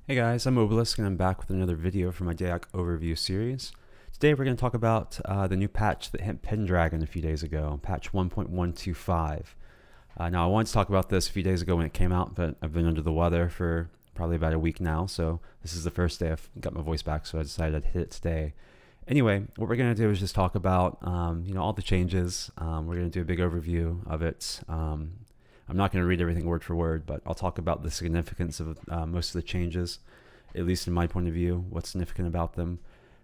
Hey guys, I'm Obelisk and I'm back with another video for my Daoc overview series. Today we're going to talk about the new patch that hit Pendragon a few days ago, patch 1.125. Now I wanted to talk about this a few days ago when it came out, but I've been under the weather for probably about a week now, so this is the first day I've got my voice back, so I decided I'd hit it today. Anyway, what we're going to do is just talk about all the changes. We're going to do a big overview of it. I'm not going to read everything word for word, but I'll talk about the significance of most of the changes, at least in my point of view, what's significant about them.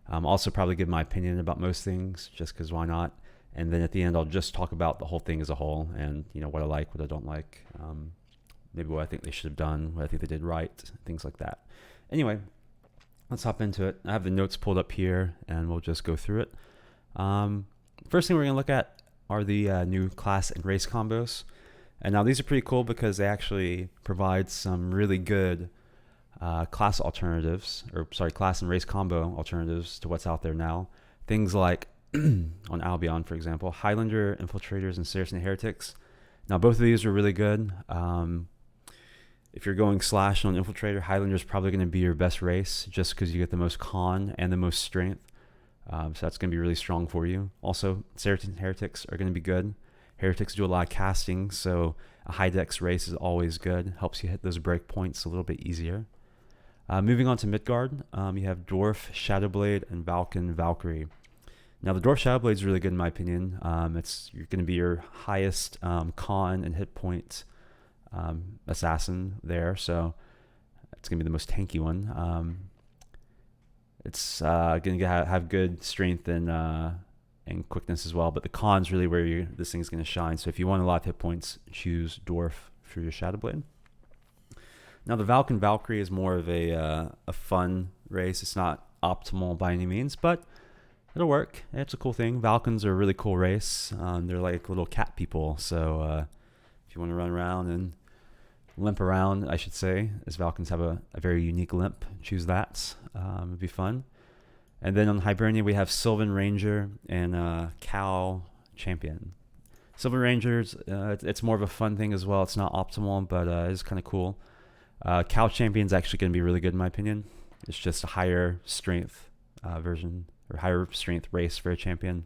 Also probably give my opinion about most things, just because why not? And then at the end, I'll just talk about the whole thing as a whole and, what I like, what I don't like, maybe what I think they should have done, what I think they did right, things like that. Anyway, let's hop into it. I have the notes pulled up here, and we'll just go through it. First thing we're going to look at are the new class and race combos. And now these are pretty cool because they actually provide some really good class and race combo alternatives to what's out there now. Things like on Albion, for example, Highlander, Infiltrators, and Saracen Heretics. Now both of these are really good. If you're going slash on Infiltrator, Highlander is probably going to be your best race just because you get the most con and the most strength. So that's going to be really strong for you. Also, Saracen Heretics are going to be good. Heretics do a lot of casting, so a high dex race is always good. Helps you hit those break points a little bit easier. Moving on to Midgard, you have Dwarf, Shadowblade, and Valkyrie. Now the Dwarf Shadowblade is really good in my opinion. You're going to be your highest con and hit point assassin there, so it's going to be the most tanky one. It's going to have good strength and quickness as well, but the con's really where this thing's going to shine. So if you want a lot of hit points, choose Dwarf for your Shadowblade. Now the Valkyrie is more of a fun race. It's not optimal by any means, but it'll work. It's a cool thing. Valkyns are a really cool race. They're like little cat people, so if you want to run around and limp around, I should say, as Valkyns have a very unique limp, choose that. It'd be fun. And then on Hibernia, we have Sylvan Ranger and Cow Champion. Sylvan Rangers, it's more of a fun thing as well. It's not optimal, but it's kind of cool. Cow Champion is actually going to be really good in my opinion. It's just a higher strength version, or higher strength race for a champion.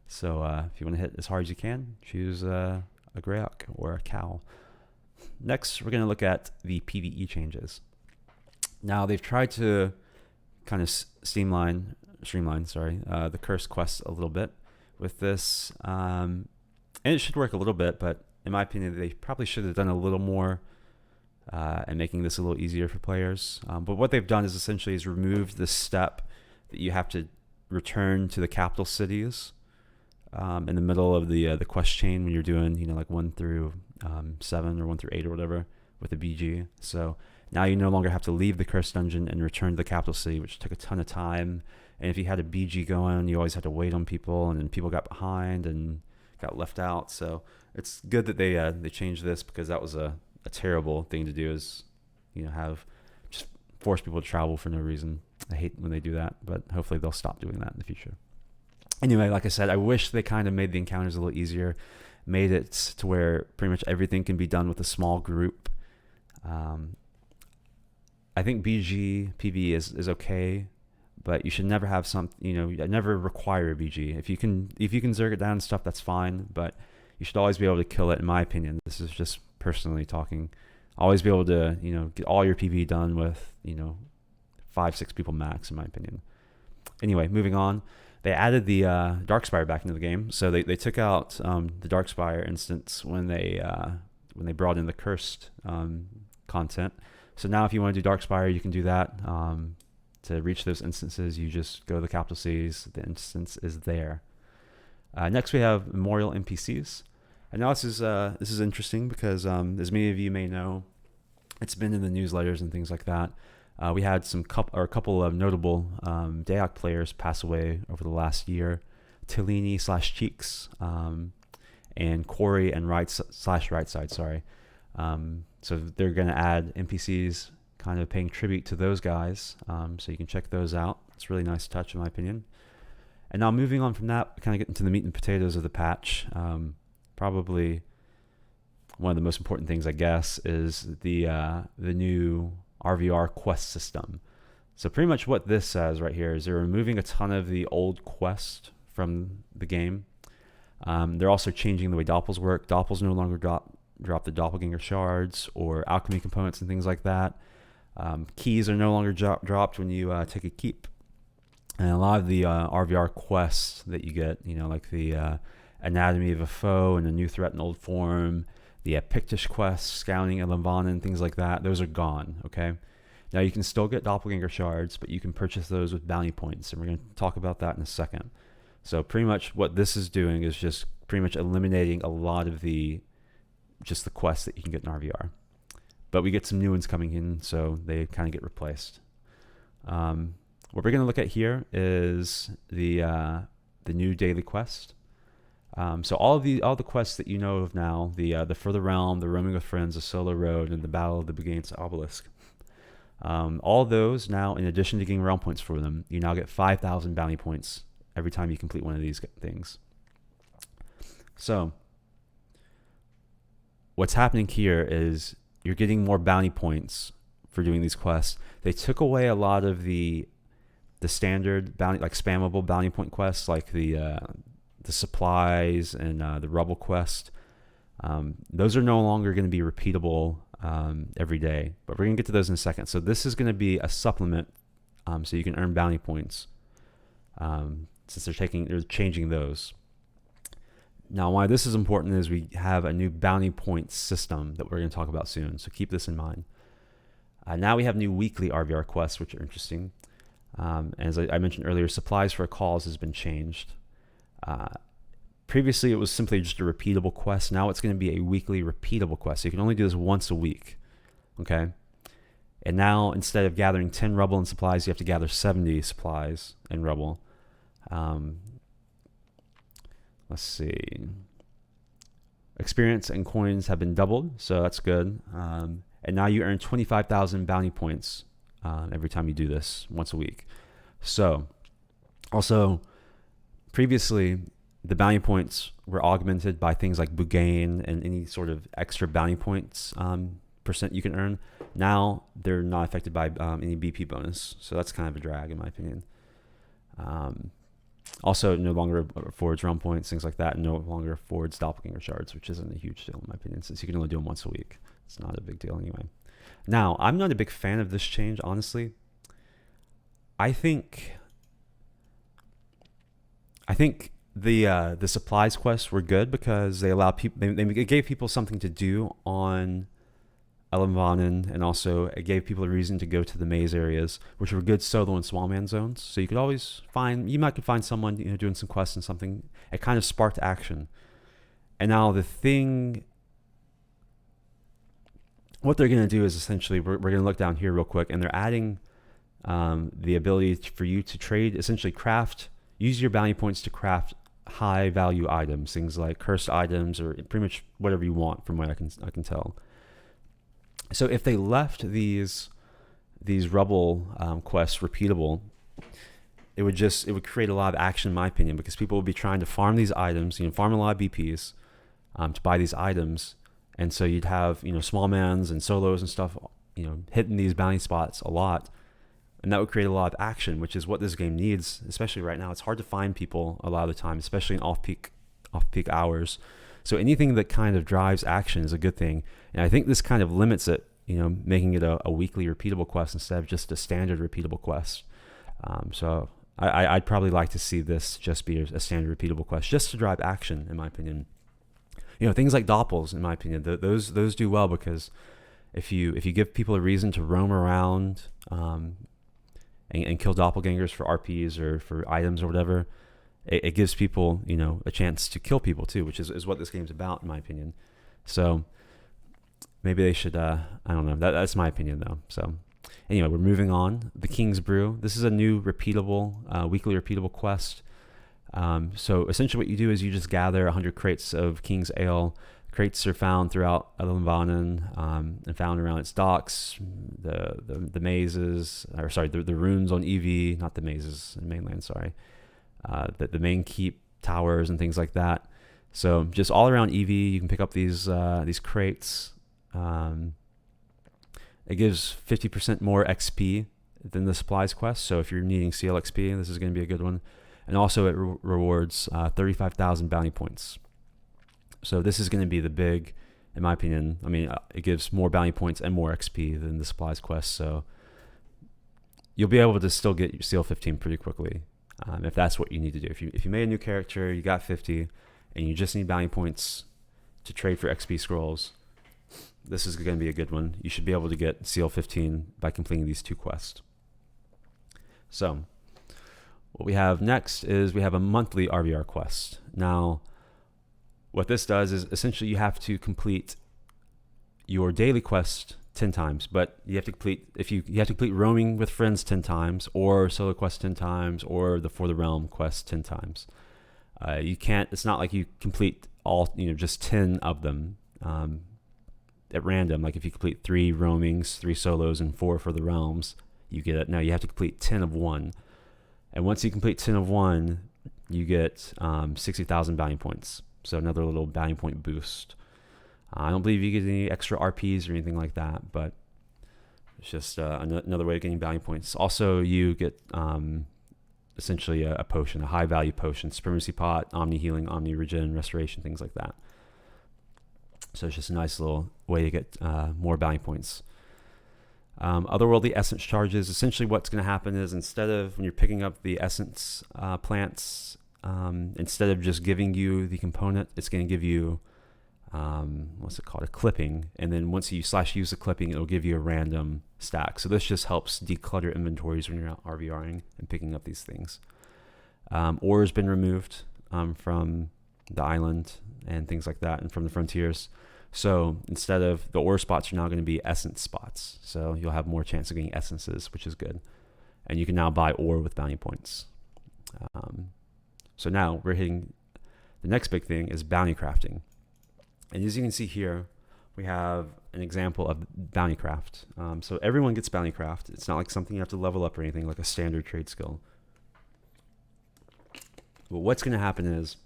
So if you want to hit as hard as you can, choose a Greyhawk or a Cow. Next, we're going to look at the PvE changes. Now, they've tried to kind of streamline the cursed quest a little bit with this, and it should work a little bit, but in my opinion they probably should have done a little more and making this a little easier for players. But what they've done is essentially removed the step that you have to return to the capital cities in the middle of the quest chain when you're doing like 1 through 7 or 1 through 8 or whatever with the BG. So now you no longer have to leave the cursed dungeon and return to the capital city, which took a ton of time. And if you had a BG going, you always had to wait on people, and then people got behind and got left out. So it's good that they changed this, because that was a terrible thing to do, is have just force people to travel for no reason. I hate when they do that, but hopefully they'll stop doing that in the future. Anyway, like I said, I wish they kind of made the encounters a little easier, made it to where pretty much everything can be done with a small group. I think BG PvE is okay, but you should never have never require a BG. If you can zerg it down and stuff, that's fine, but you should always be able to kill it, in my opinion. This is just personally talking. Always be able to, get all your PvE done with, 5-6 people max, in my opinion. Anyway, moving on. They added the Darkspire back into the game. So they took out the Darkspire instance when they brought in the cursed content. So now if you want to do Darkspire, you can do that. To reach those instances, you just go to the capital cities. The instance is there. Next, we have Memorial NPCs. And now this is interesting because, as many of you may know, it's been in the newsletters and things like that. We had a couple of notable Daoc players pass away over the last year. Tillini/Cheeks, and Corey and Right/Rightside, sorry. So they're going to add NPCs kind of paying tribute to those guys. So you can check those out. It's a really nice touch, in my opinion. And now moving on from that, kind of get into the meat and potatoes of the patch. Probably one of the most important things, I guess, is the new RVR quest system. So pretty much what this says right here is they're removing a ton of the old quests from the game. They're also changing the way doppels work. Doppels no longer drop the doppelganger shards or alchemy components and things like that. Keys are no longer dropped when you take a keep. And a lot of the RVR quests that you get, like the Anatomy of a Foe and a New Threat in Old Form, the Pictish quests, Scouting and Levana and things like that, those are gone, okay? Now you can still get doppelganger shards, but you can purchase those with bounty points, and we're going to talk about that in a second. So pretty much what this is doing is just pretty much eliminating a lot of the quests that you can get in RVR. But we get some new ones coming in, so they kind of get replaced. What we're going to look at here is the new daily quest. So all the quests that you know of now, the Further Realm, the Roaming with Friends, the Solo Road, and the Battle of the Begainst Obelisk. All those now, in addition to getting realm points for them, you now get 5,000 bounty points every time you complete one of these things. So what's happening here is you're getting more bounty points for doing these quests. They took away a lot of the standard bounty, like spammable bounty point quests, like the supplies and the rubble quest. Those are no longer going to be repeatable every day, but we're going to get to those in a second. So this is going to be a supplement, so you can earn bounty points, since they're changing those. Now, why this is important is we have a new bounty point system that we're going to talk about soon, so keep this in mind. Now we have new weekly RVR quests, which are interesting. As I mentioned earlier, supplies for a cause has been changed. Previously, it was simply just a repeatable quest. Now it's going to be a weekly repeatable quest. So you can only do this once a week, okay? And now, instead of gathering 10 rubble and supplies, you have to gather 70 supplies and rubble. Let's see. Experience and coins have been doubled, so that's good. And now you earn 25,000 bounty points every time you do this once a week. So, also, previously, the bounty points were augmented by things like Bugain and any sort of extra bounty points percent you can earn. Now they're not affected by any BP bonus, so that's kind of a drag in my opinion. Also, no longer affords realm points, things like that, and no longer affords doppelganger shards, which isn't a huge deal in my opinion, since you can only do them once a week. It's not a big deal anyway. Now, I'm not a big fan of this change, honestly. I think the supplies quests were good because they allow people, they gave people something to do on Elenvanen, and also it gave people a reason to go to the maze areas, which were good solo and small man zones. So you could always find someone doing some quests and something. It kind of sparked action. And now what they're going to do is essentially, we're going to look down here real quick, and they're adding the ability for you to trade, essentially use your bounty points to craft high value items, things like cursed items or pretty much whatever you want, from what I can tell. So if they left these rubble quests repeatable, it would create a lot of action in my opinion, because people would be trying to farm these items, farm a lot of BPs to buy these items, and so you'd have small mans and solos and stuff hitting these bounty spots a lot. And that would create a lot of action, which is what this game needs, especially right now. It's hard to find people a lot of the time, especially in off-peak hours. So anything that kind of drives action is a good thing. And I think this kind of limits it, making it a weekly repeatable quest instead of just a standard repeatable quest. So I'd probably like to see this just be a standard repeatable quest, just to drive action, in my opinion. Things like doppels, in my opinion, those do well, because if you give people a reason to roam around, and kill doppelgangers for RPs or for items or whatever, it gives people, a chance to kill people too, which is what this game's about, in my opinion. So maybe they should, I don't know. That's my opinion though. So anyway, we're moving on. The King's Brew. This is a new repeatable, weekly repeatable quest. So essentially what you do is you just gather 100 crates of King's Ale. Crates are found throughout Elenvanen, and found around its docks, the mazes, or sorry, the runes on EV, not the mazes in mainland, sorry. The main keep towers and things like that. So just all around EV, you can pick up these crates. It gives 50% more XP than the supplies quest. So if you're needing CL XP, this is going to be a good one. And also it rewards 35,000 bounty points. So this is going to be the big, in my opinion, I mean, it gives more bounty points and more XP than the supplies quest. So you'll be able to still get your CL 15 pretty quickly if that's what you need to do. If you made a new character, you got 50, and you just need bounty points to trade for XP scrolls, this is going to be a good one. You should be able to get CL 15 by completing these 2 quests. So what we have next is we have a monthly RVR quest. Now, what this does is essentially you have to complete your daily quest 10 times, but you have to complete, you have to complete roaming with friends 10 times, or solo quest 10 times, or the For the Realm quest 10 times. You can't, it's not like you complete all, just 10 of them at random. Like if you complete 3 roamings, 3 solos, and 4 For the Realms, you get it. Now you have to complete 10 of one. And once you complete 10 of one, you get 60,000 bounty points. So another little bounty point boost. I don't believe you get any extra RPs or anything like that, but it's just another way of getting bounty points. Also, you get essentially a potion, a high value potion, Supremacy Pot, Omni Healing, Omni Regen, Restoration, things like that. So it's just a nice little way to get more bounty points. Otherworldly essence charges. Essentially what's going to happen is, instead of when you're picking up the essence plants, instead of just giving you the component, it's going to give you what's it called, a clipping, and then once you /use the clipping, it'll give you a random stack. So this just helps declutter inventories when you're out RVRing and picking up these things. Ore has been removed from the island and things like that, and from the frontiers. So instead of the ore spots, are now going to be essence spots. So you'll have more chance of getting essences, which is good. And you can now buy ore with bounty points. So now we're hitting the next big thing, is bounty crafting. And as you can see here, we have an example of bounty craft. So everyone gets bounty craft. It's not like something you have to level up or anything, like a standard trade skill. But what's going to happen is,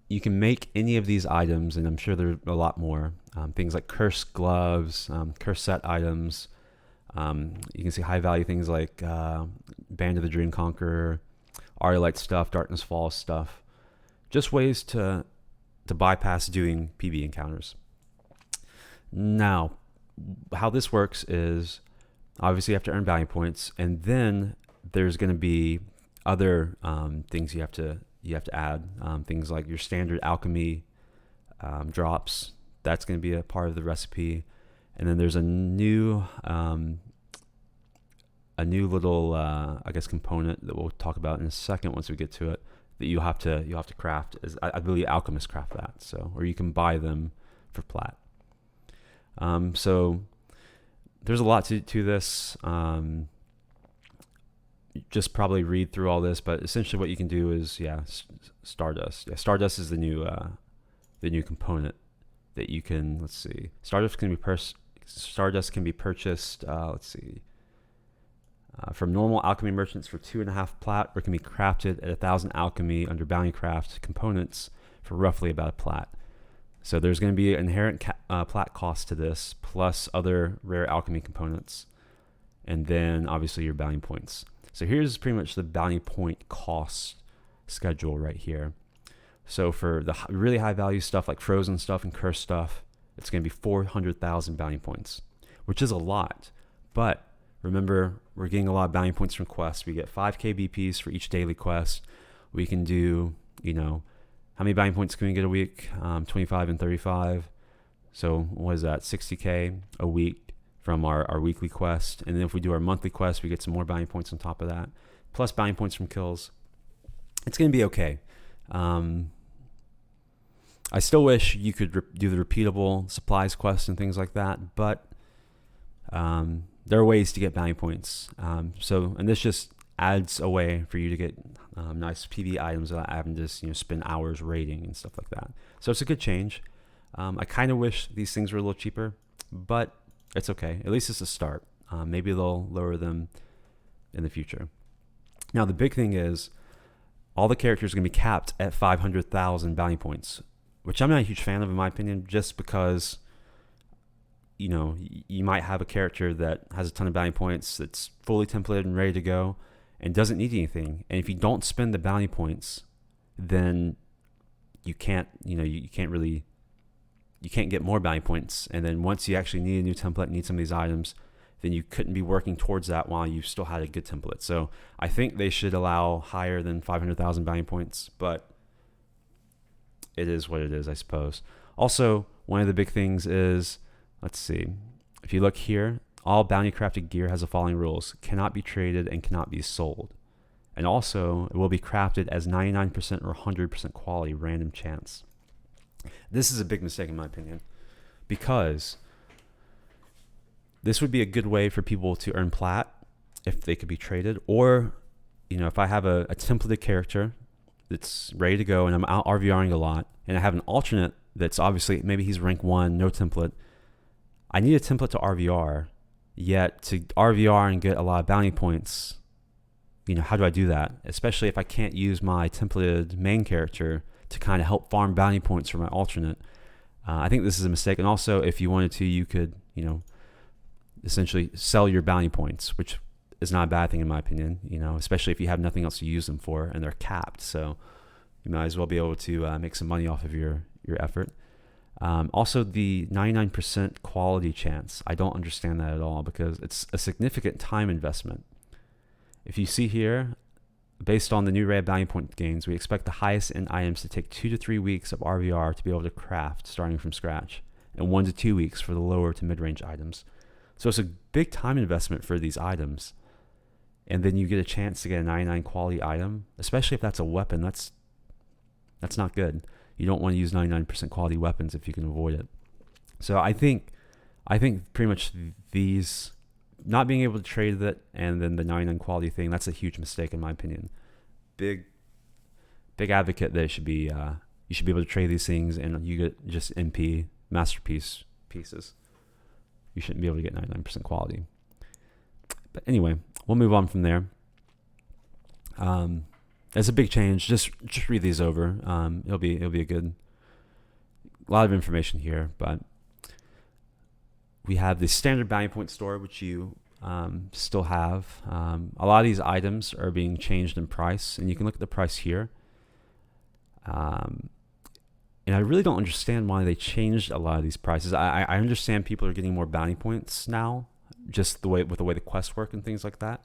you can make any of these items, and I'm sure there are a lot more. Things like cursed gloves, cursed set items. You can see high value things like Band of the Dream Conqueror, Aria stuff, Darkness Falls stuff. Just ways to bypass doing PB encounters. Now, how this works is, obviously you have to earn bounty points, and then there's going to be other things you have to add, things like your standard alchemy drops. That's going to be a part of the recipe. And then there's a new little I guess component that we'll talk about in a second once we get to it, that you have to craft. I believe alchemists craft that, so, or you can buy them for plat. So there's a lot to this. Just probably read through all this, but essentially what you can do is, Stardust. Stardust is the new component that you can, let's see. Stardust can be purchased, from normal alchemy merchants for 2.5 plat, or can be crafted at 1,000 alchemy under bounty craft components for roughly about a plat. So there's going to be an inherent plat cost to this, plus other rare alchemy components, and then obviously your bounty points. So here's pretty much the bounty point cost schedule right here. So for the really high value stuff like frozen stuff and cursed stuff, it's going to be 400,000 bounty points, which is a lot. But remember, we're getting a lot of bounty points from quests. We get 5k BPs for each daily quest. We can do, how many bounty points can we get a week? 25 and 35. So what is that? 60k a week from our weekly quest. And then if we do our monthly quest, we get some more bounty points on top of that, plus bounty points from kills. It's going to be okay. I still wish you could do the repeatable supplies quests and things like that, but there are ways to get bounty points. And this just adds a way for you to get nice PB items without having to spend hours raiding and stuff like that. So it's a good change. I kind of wish these things were a little cheaper, but it's okay. At least it's a start. Maybe they'll lower them in the future. Now, the big thing is, all the characters are going to be capped at 500,000 bounty points, which I'm not a huge fan of, in my opinion, just because, you know, you might have a character that has a ton of bounty points, that's fully templated and ready to go, and doesn't need anything. And if you don't spend the bounty points, then you can't, you know, you can't get more bounty points. And then once you actually need a new template, need some of these items, then you couldn't be working towards that while you still had a good template. So I think they should allow higher than 500,000 bounty points, but it is what it is, I suppose. Also, one of the big things is, let's see, if you look here, all bounty crafted gear has the following rules: cannot be traded and cannot be sold. And also, it will be crafted as 99% or 100% quality random chance. This is a big mistake in my opinion, because this would be a good way for people to earn plat if they could be traded. Or, you know, if I have a templated character that's ready to go and I'm out RVRing a lot, and I have an alternate that's obviously, maybe he's rank 1, no template. I need a template to RVR, yet to RVR and get a lot of bounty points, you know, how do I do that? Especially if I can't use my templated main character to kind of help farm bounty points for my alternate. I think this is a mistake. And also, if you wanted to, you could, you know, essentially sell your bounty points, which is not a bad thing in my opinion, you know, especially if you have nothing else to use them for and they're capped. So you might as well be able to make some money off of your effort. Also, the 99% quality chance, I don't understand that at all, because it's a significant time investment. If you see here, based on the new rare bounty point gains, we expect the highest end items to take 2 to 3 weeks of RVR to be able to craft starting from scratch, and 1 to 2 weeks for the lower to mid-range items. So it's a big time investment for these items. And then you get a chance to get a 99 quality item, especially if that's a weapon. That's not good. You don't want to use 99% quality weapons if you can avoid it. So I think pretty much these, not being able to trade it and then the 99 quality thing, that's a huge mistake in my opinion. Big advocate that it should be you should be able to trade these things and you get just MP masterpiece pieces. You shouldn't be able to get 99% quality. But anyway, we'll move on from there. It's a big change. Just read these over. It'll be a good, lot of information here. But we have the standard bounty point store, which you still have. A lot of these items are being changed in price, and you can look at the price here. And I really don't understand why they changed a lot of these prices. I understand people are getting more bounty points now, just with the way the quests work and things like that.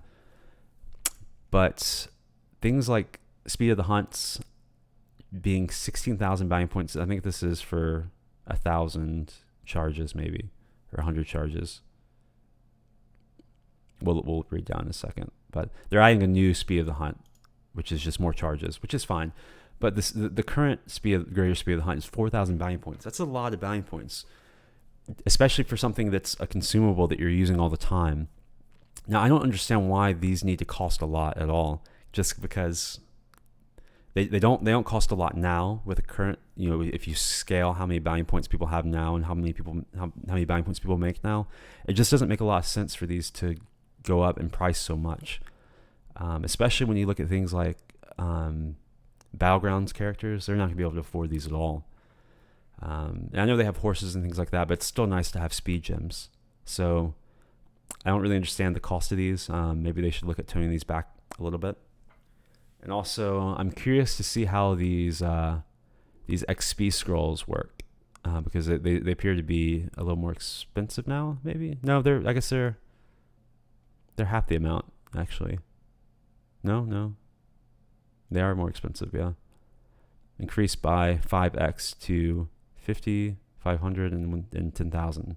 But things like speed of the hunts being 16,000 bounty points, I think this is for 1,000 charges maybe, or 100 charges. We'll read down in a second. But they're adding a new speed of the hunt, which is just more charges, which is fine. But the current greater speed of the hunt is 4,000 bounty points. That's a lot of bounty points, especially for something that's a consumable that you're using all the time. Now, I don't understand why these need to cost a lot at all, just because they don't cost a lot now with the current, you know, if you scale how many bounty points people have now and how many bounty points people make now, it just doesn't make a lot of sense for these to go up in price so much, especially when you look at things like Battlegrounds characters. They're not going to be able to afford these at all. And I know they have horses and things like that, but it's still nice to have speed gems. So I don't really understand the cost of these. Maybe they should look at toning these back a little bit. And also, I'm curious to see how these XP scrolls work, because they appear to be a little more expensive now. Maybe no, I guess they're half the amount actually. No, they are more expensive. Yeah, increased by 5x to 50, 500, and 10,000.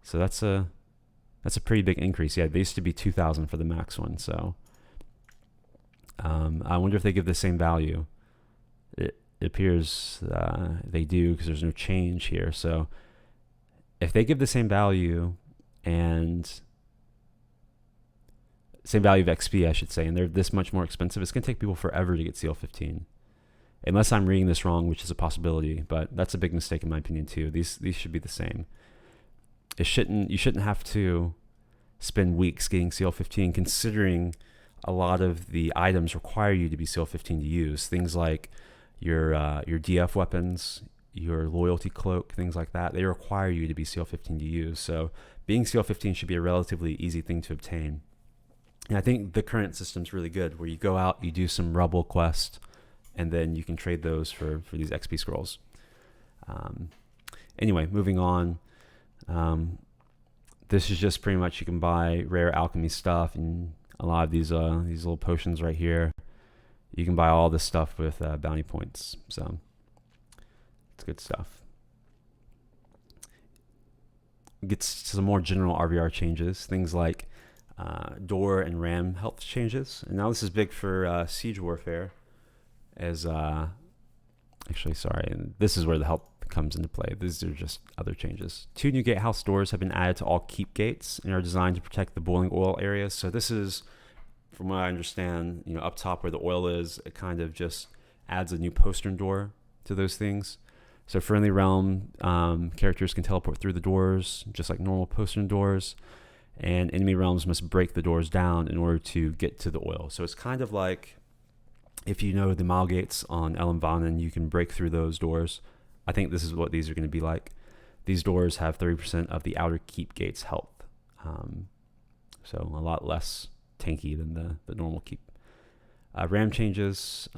So that's a pretty big increase. Yeah, they used to be 2,000 for the max one. So I wonder if they give the same value. It appears they do, because there's no change here. So if they give the same value and same value of XP, I should say, and they're this much more expensive, it's going to take people forever to get CL15. Unless I'm reading this wrong, which is a possibility, but that's a big mistake in my opinion too. These should be the same. You shouldn't have to spend weeks getting CL15, considering a lot of the items require you to be CL15 to use. Things like your DF weapons, your loyalty cloak, things like that, they require you to be CL15 to use. So being CL15 should be a relatively easy thing to obtain. And I think the current system's really good, where you go out, you do some rebel quest, and then you can trade those for these XP scrolls. Anyway, moving on. This is just pretty much, you can buy rare alchemy stuff and a lot of these little potions right here. You can buy all this stuff with bounty points, so it's good stuff. Gets to some more general RVR changes, things like door and ram health changes. And now this is big for siege warfare, as actually, sorry, and this is where the health comes into play. These are just other changes. 2 new gatehouse doors have been added to all keep gates and are designed to protect the boiling oil areas. So this is, from what I understand, up top where the oil is, it kind of just adds a new postern door to those things. So friendly realm characters can teleport through the doors, just like normal postern doors, and enemy realms must break the doors down in order to get to the oil. So it's kind of like, if you know the mile gates on Elenvanen, you can break through those doors. I think this is what these are going to be like. These doors have 30% of the outer keep gate's health. So a lot less tanky than the normal keep. Ram changes.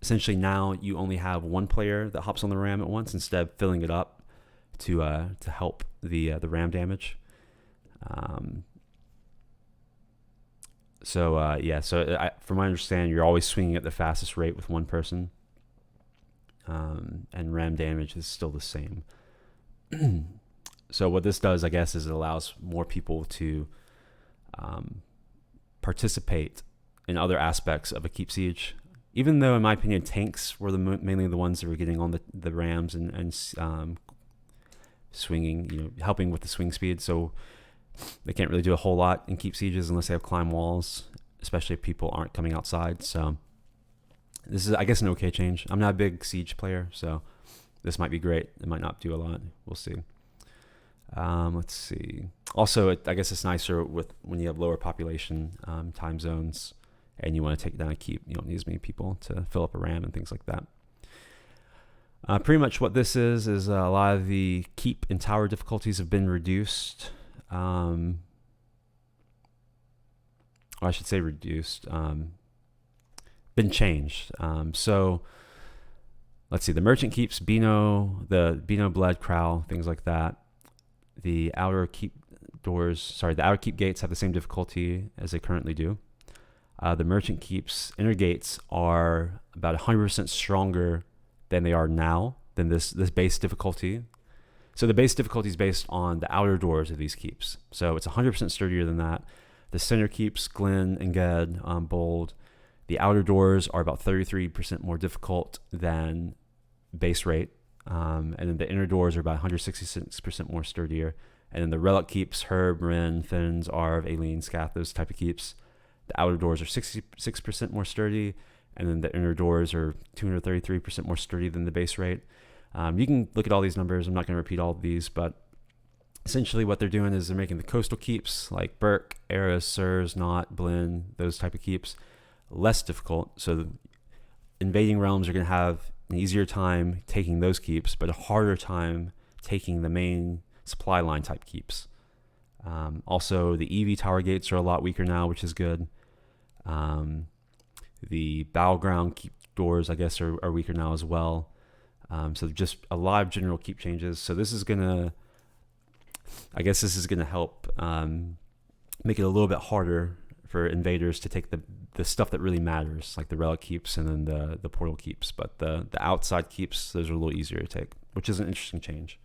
Essentially now you only have one player that hops on the ram at once, instead of filling it up to help the ram damage. From my understanding, you're always swinging at the fastest rate with one person. And ram damage is still the same. So what this does, I guess, is it allows more people to participate in other aspects of a keep siege. Even though, in my opinion, tanks were mainly the ones that were getting on the rams and swinging, helping with the swing speed. So they can't really do a whole lot in keep sieges unless they have climb walls, especially if people aren't coming outside. So this is, I guess, an okay change. I'm not a big siege player, so this might be great. It might not do a lot. We'll see. Let's see. Also, I guess it's nicer when you have lower population time zones and you want to take down a keep. You don't need as many people to fill up a ram and things like that. Pretty much what this is a lot of the keep and tower difficulties have been reduced. Or I should say reduced. Been changed. So let's see. The merchant keeps, Beano, the Beano Blood Crow, things like that. The outer keep gates have the same difficulty as they currently do. The merchant keeps inner gates are about 100% stronger than they are now, than this base difficulty. So the base difficulty is based on the outer doors of these keeps. So it's 100% sturdier than that. The center keeps, Glen and Ged, Bold, the outer doors are about 33% more difficult than base rate. And then the inner doors are about 166% more sturdier. And then the relic keeps, Herb, Ren, Thins, Arv, Aileen, Scath, those type of keeps, the outer doors are 66% more sturdy. And then the inner doors are 233% more sturdy than the base rate. You can look at all these numbers. I'm not going to repeat all of these, but essentially what they're doing is they're making the coastal keeps like Burke, Eris, Sirs, Knot, Blinn, those type of keeps less difficult. So the invading realms are going to have an easier time taking those keeps, but a harder time taking the main supply line type keeps. Also, the EV tower gates are a lot weaker now, which is good. The battleground keep doors, I guess, are weaker now as well. So just a lot of general keep changes. So this is gonna help make it a little bit harder for invaders to take the stuff that really matters, like the relic keeps and then the portal keeps. But the outside keeps, those are a little easier to take, which is an interesting change.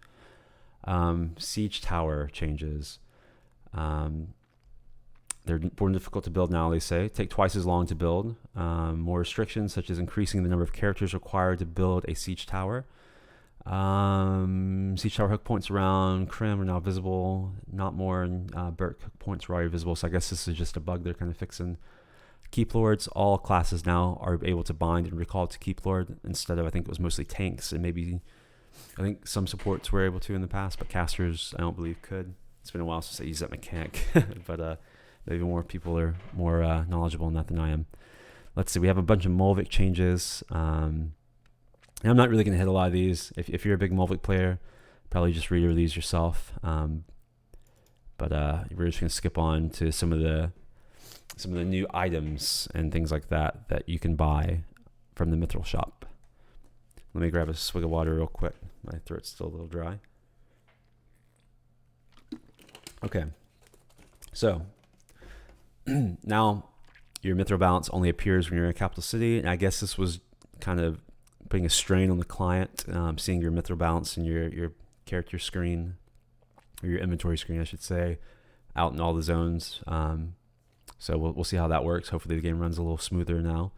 Siege tower changes. They're more difficult to build now, they say. Take twice as long to build. More restrictions, such as increasing the number of characters required to build a siege tower. Siege tower hook points around Krim are now visible. Not more, and Burke hook points were already visible. So I guess this is just a bug they're kind of fixing. Keep Lords, all classes now are able to bind and recall to Keep Lord instead of, I think it was mostly tanks, and maybe, I think some supports were able to in the past, but casters, I don't believe could. It's been a while since I used that mechanic, but maybe more people are more knowledgeable in that than I am. Let's see, we have a bunch of Molvik changes. And I'm not really going to hit a lot of these. If you're a big Mulvic player, probably just read these yourself. But we're just going to skip on to some of the new items and things like that that you can buy from the Mithril shop. Let me grab a swig of water real quick. My throat's still a little dry. Okay, so now your Mithril balance only appears when you're in a capital city, and I guess this was kind of putting a strain on the client, seeing your Mithril balance in your character screen, or your inventory screen, I should say, out in all the zones. So we'll see how that works. Hopefully the game runs a little smoother now.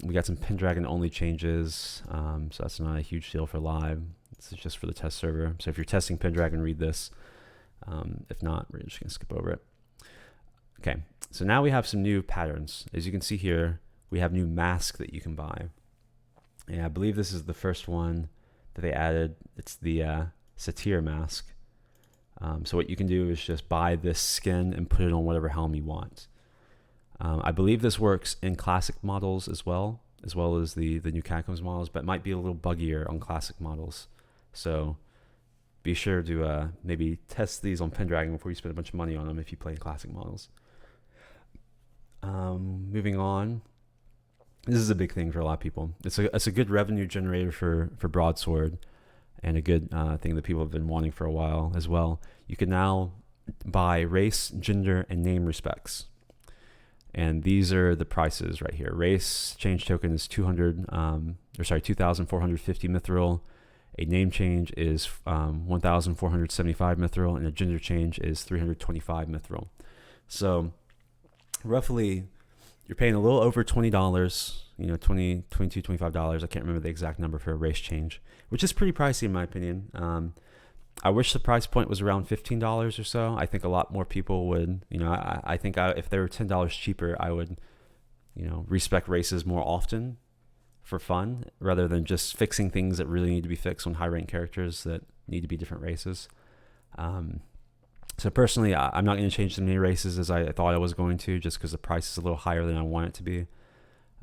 We got some Pendragon only changes, so that's not a huge deal for live. This is just for the test server. So if you're testing Pendragon, read this. If not, we're just going to skip over it. Okay, so now we have some new patterns. As you can see here, we have new masks that you can buy. And I believe this is the first one that they added. It's the Satyr mask. So what you can do is just buy this skin and put it on whatever helm you want. I believe this works in classic models as well as the new Catacombs models, but it might be a little buggier on classic models. So be sure to maybe test these on Pendragon before you spend a bunch of money on them if you play in classic models. Moving on. This is a big thing for a lot of people. It's a good revenue generator for Broadsword, and a good thing that people have been wanting for a while as well. You can now buy race, gender, and name respects. And these are the prices right here. Race change token is 2,450 mithril. A name change is 1,475 mithril, and a gender change is 325 mithril. So roughly, you're paying a little over $20, $20, $22, $25. I can't remember the exact number for a race change, which is pretty pricey in my opinion. I wish the price point was around $15 or so. I think a lot more people would, I think if they were $10 cheaper, I would, respec races more often for fun rather than just fixing things that really need to be fixed on high rank characters that need to be different races. So personally, I'm not going to change as many races as I thought I was going to, just because the price is a little higher than I want it to be.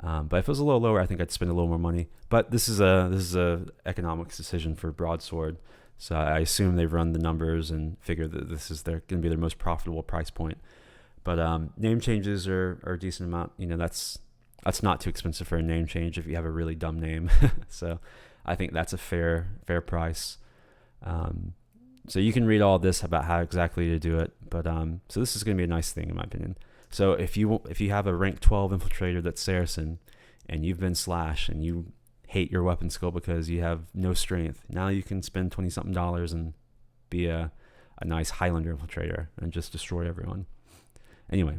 But if it was a little lower, I think I'd spend a little more money. But this is a economics decision for Broadsword. So I assume they've run the numbers and figured that this is going to be their most profitable price point. But name changes are a decent amount. That's not too expensive for a name change if you have a really dumb name. So I think that's a fair price. So you can read all this about how exactly to do it. But so this is going to be a nice thing in my opinion. So if you have a rank 12 infiltrator that's Saracen, and you've been Slash and you hate your weapon skill because you have no strength, now you can spend $20-something and be a nice Highlander infiltrator and just destroy everyone. Anyway,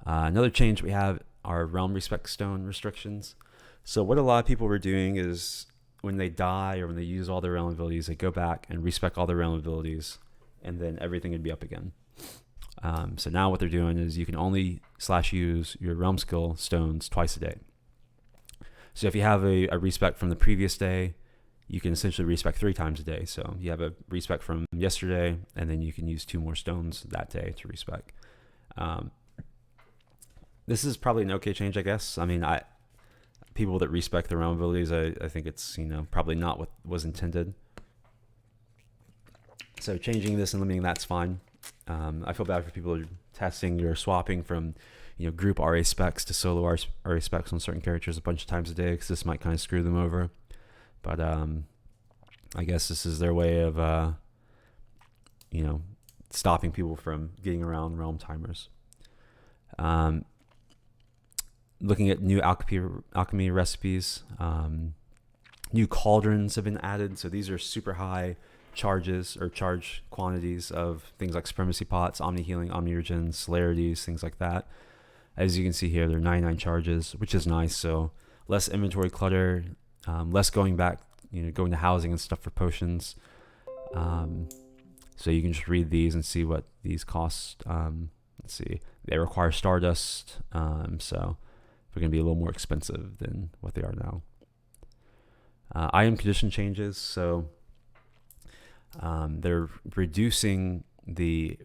another change we have are realm respect stone restrictions. So what a lot of people were doing is when they die or when they use all their realm abilities, they go back and respec all their realm abilities, and then everything would be up again. So now what they're doing is you can only /use your realm skill stones twice a day. So if you have a respec from the previous day, you can essentially respec 3 times a day. So you have a respec from yesterday, and then you can use 2 more stones that day to respec. This is probably an okay change, I guess. I mean, people that respec their realm abilities, I think it's probably not what was intended. So changing this and limiting that's fine. I feel bad for people who are testing or swapping from group RA specs to solo RA specs on certain characters a bunch of times a day, because this might kind of screw them over. But I guess this is their way of stopping people from getting around realm timers. Looking at new alchemy recipes, new cauldrons have been added. So these are super high charge quantities of things like supremacy pots, omni healing, omni regen, celerities, things like that. As you can see here, they're 99 charges, which is nice. So less inventory clutter, less going back, going to housing and stuff for potions. So you can just read these and see what these cost. Let's see, they require stardust, so they're going to be a little more expensive than what they are now. Item condition changes, so they're reducing the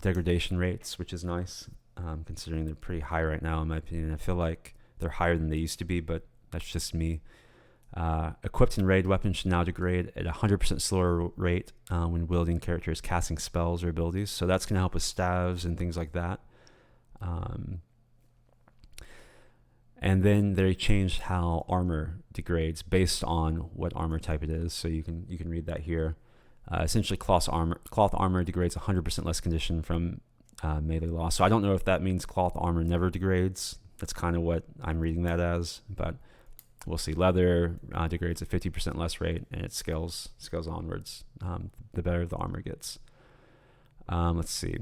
degradation rates, which is nice, considering they're pretty high right now in my opinion. I feel like they're higher than they used to be, but That's just me. Equipped and raid weapons should now degrade at a 100% slower rate when wielding characters casting spells or abilities. So that's going to help with staves and things like that. And then they changed how armor degrades based on what armor type it is. So you can read that here. Essentially, cloth armor degrades 100% less condition from melee loss. So I don't know if that means cloth armor never degrades. That's kind of what I'm reading that as, but we'll see. Leather degrades at 50% less rate, and it scales onwards the better the armor gets. Let's see.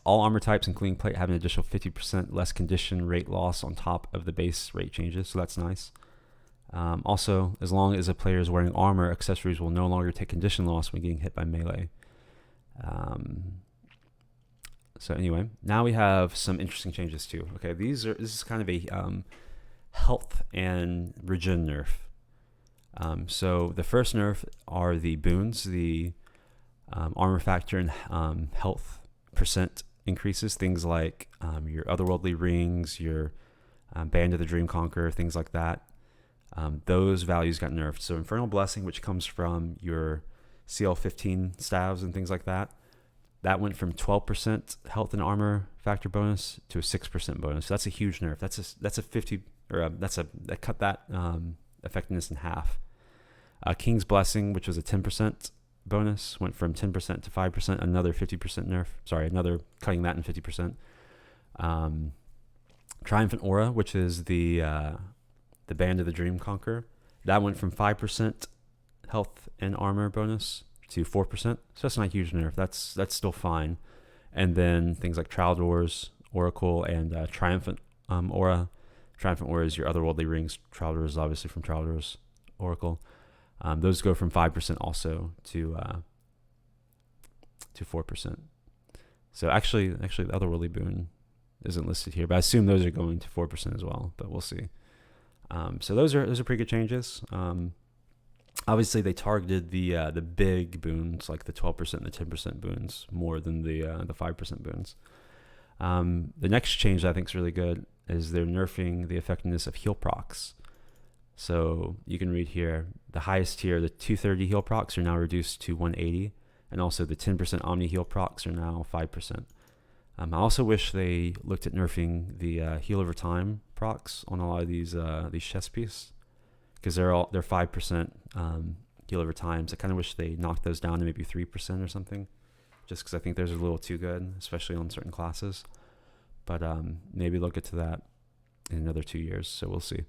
All armor types, including plate, have an additional 50% less condition rate loss on top of the base rate changes, so that's nice. Also, as long as a player is wearing armor, accessories will no longer take condition loss when getting hit by melee. So anyway, now we have some interesting changes too. Okay, this is kind of a health and regen nerf. So the first nerf are the boons, the armor factor and health percent increases, things like your otherworldly rings, your Band of the Dream Conqueror, things like that. Those values got nerfed. So Infernal Blessing, which comes from your CL15 staves and things like that, that went from 12% health and armor factor bonus to a 6% bonus. So that's a huge nerf. That's a 50 or that cut that effectiveness in half. King's Blessing, which was a 10% bonus, went from 10% to 5%, another 50% nerf. Sorry, another cutting that in 50%. Triumphant Aura, which is the Band of the Dream Conqueror, that went from 5% health and armor bonus to 4%. So that's not a huge nerf. That's still fine. And then things like Traldor's Oracle and Triumphant Aura. Triumphant Aura is your otherworldly rings. Traldor is obviously from Traldor's Oracle. Those go from 5% also to 4%. So actually the otherworldly boon isn't listed here, but I assume those are going to 4% as well. But we'll see. So those are pretty good changes. Obviously, they targeted the big boons, like the 12% and the 10% boons, more than the 5% boons. The next change that I think is really good is they're nerfing the effectiveness of heal procs. So you can read here, the highest tier, the 230 heal procs are now reduced to 180, and also the 10% Omni heal procs are now 5%. I also wish they looked at nerfing the heal over time procs on a lot of these chest pieces, because they're 5% heal over time. So I kind of wish they knocked those down to maybe 3% or something, just because I think those are a little too good, especially on certain classes. But maybe they'll get to that in another 2 years, so we'll see.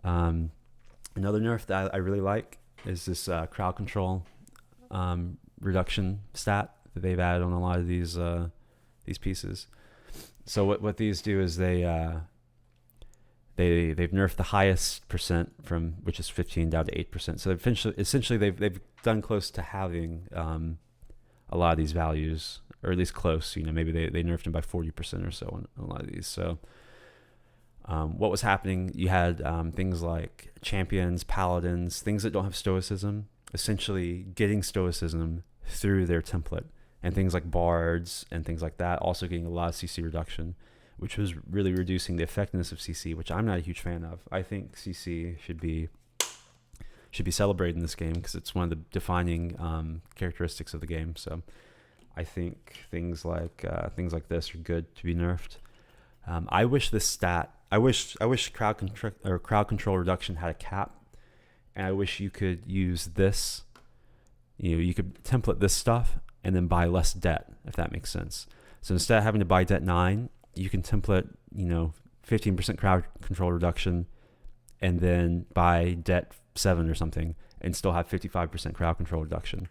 Another nerf that I really like is this crowd control reduction stat that they've added on a lot of these pieces. So what these do is they've nerfed the highest percent from, which is 15, down to 8%. So essentially they've done close to having a lot of these values, or at least close. Maybe they nerfed them by 40% or so on a lot of these. So what was happening? You had things like champions, paladins, things that don't have stoicism, essentially getting stoicism through their template, and things like bards and things like that also getting a lot of CC reduction, which was really reducing the effectiveness of CC, which I'm not a huge fan of. I think CC should be celebrated in this game because it's one of the defining characteristics of the game. So I think things like this are good to be nerfed. I wish this stat. I wish crowd control reduction had a cap, and I wish you could use this. You could template this stuff and then buy less debt, if that makes sense. So instead of having to buy debt 9, you can template 15% crowd control reduction, and then buy debt 7 or something, and still have 55% crowd control reduction,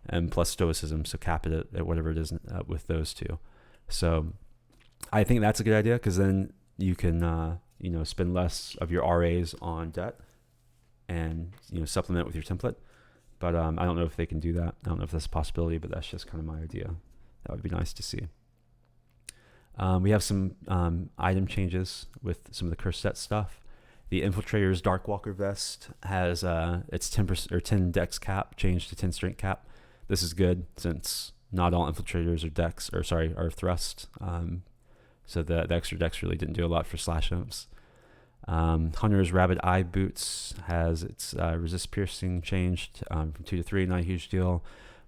and plus stoicism. So cap it at whatever it is with those two. So I think that's a good idea, because then you can spend less of your RAs on debt and supplement with your template. But I don't know if they can do that. I don't know if that's a possibility, but that's just kind of my idea. That would be nice to see. We have some item changes with some of the curse set stuff. The Infiltrator's Darkwalker Vest has its 10% or 10 dex cap changed to 10 strength cap. This is good since not all Infiltrators are thrust. So the extra dex really didn't do a lot for slash imps. Hunter's Rabid Eye Boots has its resist piercing changed from 2 to 3, not a huge deal.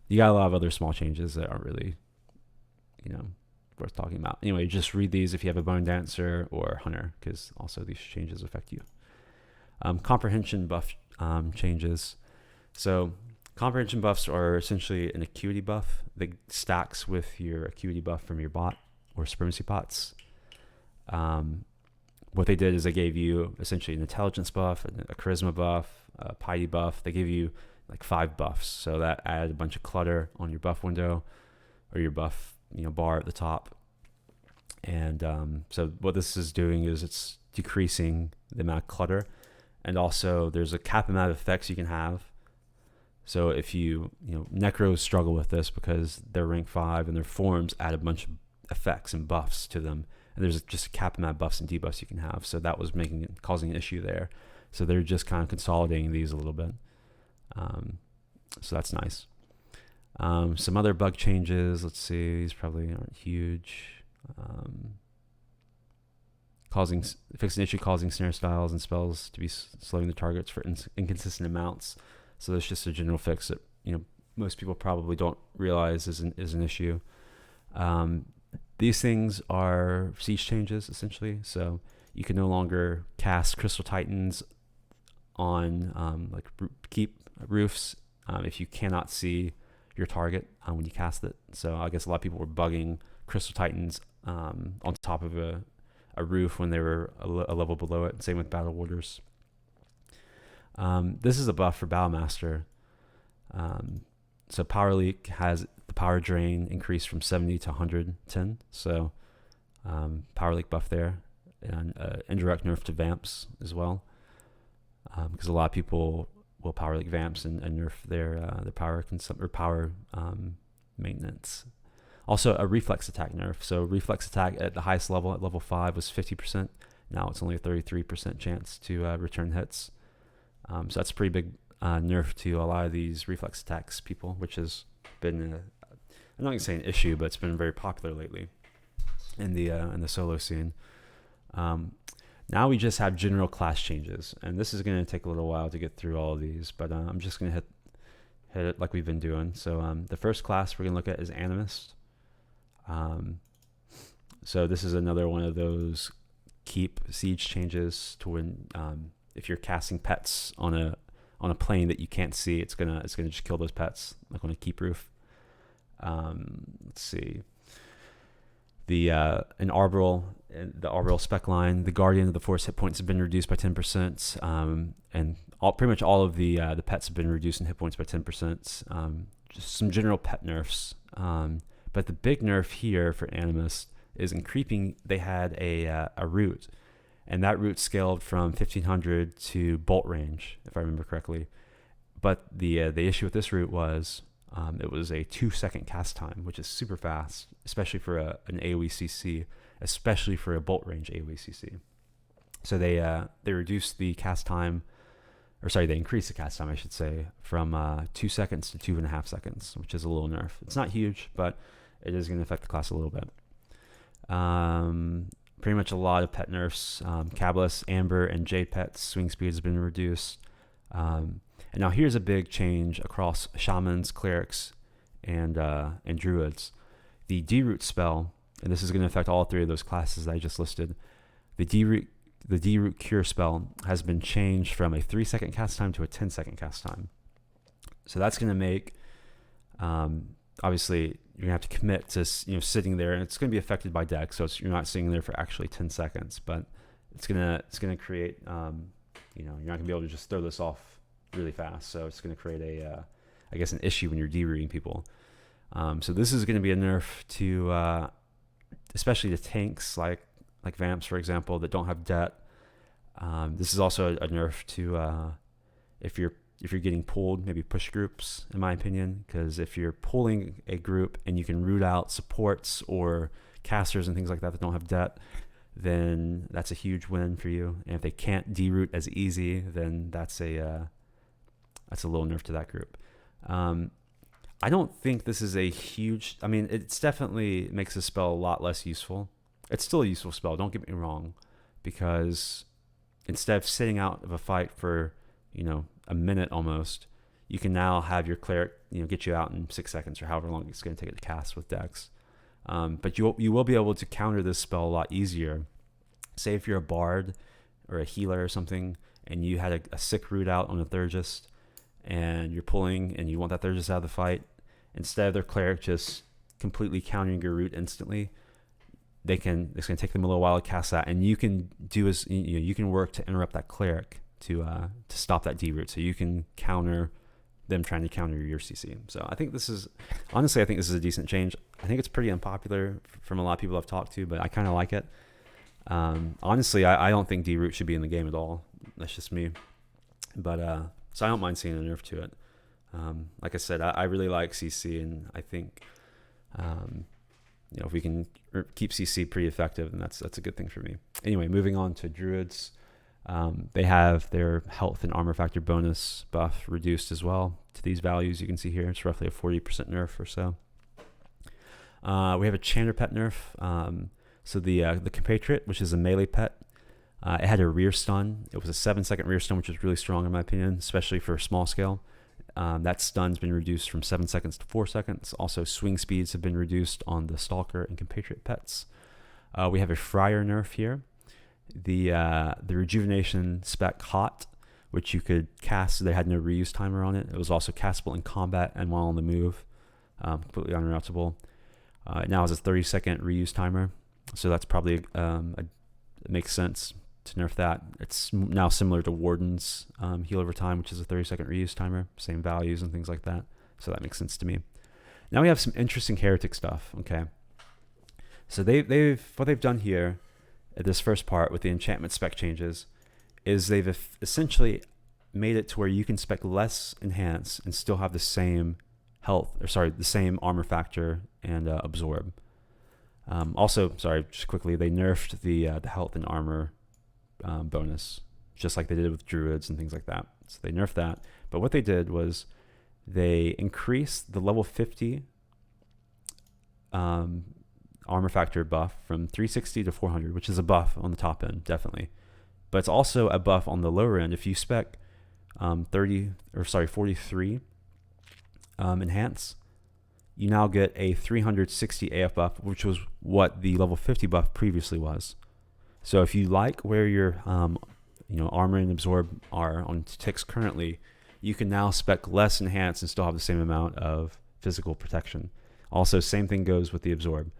You got a lot of other small changes that aren't really, worth talking about. Anyway, just read these if you have a Bone Dancer or Hunter, because also these changes affect you. Comprehension buff changes. So comprehension buffs are essentially an acuity buff that stacks with your acuity buff from your bot or supremacy bots. What they did is they gave you essentially an intelligence buff, a charisma buff, a piety buff. They gave you like 5 buffs. So that added a bunch of clutter on your buff window or your buff, bar at the top. And so what this is doing is it's decreasing the amount of clutter. And also there's a cap amount of effects you can have. So if Necros struggle with this because they're rank 5 and their forms add a bunch of effects and buffs to them. And there's just a cap amount of buffs and debuffs you can have. So that was causing an issue there. So they're just kind of consolidating these a little bit. So that's nice. Some other bug changes. Let's see. These probably aren't huge. Fix an issue causing snare styles and spells to be slowing the targets for inconsistent amounts. So that's just a general fix that most people probably don't realize is an issue. These things are siege changes essentially. So you can no longer cast Crystal Titans on keep roofs if you cannot see your target when you cast it. So I guess a lot of people were bugging Crystal Titans on top of a roof when they were a level below it. Same with Battle Warders. This is a buff for Battlemaster. So Power Leak has the power drain increased from 70 to 110. So Power Leak buff there, and indirect nerf to Vamps as well, because a lot of people will Power Leak Vamps and nerf their power maintenance. Also a reflex attack nerf. So reflex attack at the highest level, at level 5, was 50%. Now it's only a 33% chance to return hits. So that's a pretty big nerf to a lot of these reflex attacks people, which has been I'm not gonna say an issue, but it's been very popular lately in the solo scene. Now we just have general class changes, and this is going to take a little while to get through all of these, but I'm just going to hit it like we've been doing. So the first class we're going to look at is Animist. So this is another one of those keep siege changes to when if you're casting pets on a plane that you can't see, it's gonna just kill those pets, like on a keep roof. Let's see. The Arbral spec line, the Guardian of the Force hit points have been reduced by 10%, and pretty much all of the pets have been reduced in hit points by 10%. Just some general pet nerfs, but the big nerf here for Animist is in creeping. They had a root, and that root scaled from 1500 to bolt range, if I remember correctly. But the issue with this root was it was a 2-second cast time, which is super fast, especially for an AoE CC, especially for a bolt range AoE CC. So they reduced the cast time, they increased the cast time, I should say, from 2 seconds to 2.5 seconds, which is a little nerf. It's not huge, but it is going to affect the class a little bit. Pretty much a lot of pet nerfs. Cabalist, Amber, and Jade pets swing speed has been reduced. And now here's a big change across Shamans, Clerics, and Druids. The D-Root spell, and this is going to affect all 3 of those classes that I just listed. The D-Root Cure spell has been changed from a 3-second cast time to a 10-second cast time. So that's going to make, obviously, you're going to have to commit to sitting there, and it's going to be affected by deck, so you're not sitting there for actually 10 seconds, but it's going to create, you're not going to be able to just throw this off really fast, so it's going to create an issue when you're de-rooting people. So this is going to be a nerf to especially the tanks like Vamps, for example, that don't have debt. This is also a nerf to if you're getting pulled, maybe push groups, in my opinion, because if you're pulling a group and you can root out supports or casters and things like that don't have debt, then that's a huge win for you. And if they can't de-root as easy, then that's a little nerf to that group. I don't think this is a huge... it's definitely makes the spell a lot less useful. It's still a useful spell, don't get me wrong, because instead of sitting out of a fight for, a minute almost, you can now have your cleric, get you out in 6 seconds or however long it's going to take it to cast with Dex. But you will be able to counter this spell a lot easier. Say if you're a bard or a healer or something, and you had a sick root out on a Thurgist, and you're pulling, and you want that Thurgist out of the fight, instead of their cleric just completely countering your root instantly, it's going to take them a little while to cast that, and you can you can work to interrupt that cleric to stop that D root, so you can counter them trying to counter your CC. So I think this is a decent change. I think it's pretty unpopular from a lot of people I've talked to, but I kind of like it. Honestly, I don't think D root should be in the game at all. That's just me. But so I don't mind seeing a nerf to it. Like I said, I really like CC, and I think if we can keep CC pretty effective, then that's a good thing for me. Anyway, moving on to druids. They have their health and armor factor bonus buff reduced as well to these values you can see here. It's roughly a 40% nerf or so. We have a Chanter pet nerf. So the compatriot, which is a melee pet, it had a rear stun. It was a 7-second rear stun, which was really strong in my opinion, especially for small scale. That stun's been reduced from 7 seconds to 4 seconds. Also, swing speeds have been reduced on the Stalker and compatriot pets. We have a Friar nerf here. The rejuvenation spec Hot, which you could cast, they had no reuse timer on it. It was also castable in combat and while on the move, completely uninterruptible. It now has a 30-second reuse timer, so that's probably it makes sense to nerf that. It's now similar to Warden's heal over time, which is a 30-second reuse timer, same values and things like that. So that makes sense to me. Now we have some interesting Heretic stuff. Okay, so what they've done here at this first part with the enchantment spec changes is they've essentially made it to where you can spec less enhance and still have the same the same armor factor and absorb. Also, just quickly, they nerfed the health and armor bonus, just like they did with druids and things like that. So they nerfed that. But what they did was they increased the level 50 armor factor buff from 360 to 400, which is a buff on the top end, definitely. But it's also a buff on the lower end. If you spec 43 enhance, you now get a 360 AF buff, which was what the level 50 buff previously was. So if you like where your armor and absorb are on ticks currently, you can now spec less enhance and still have the same amount of physical protection. Also, same thing goes with the absorb.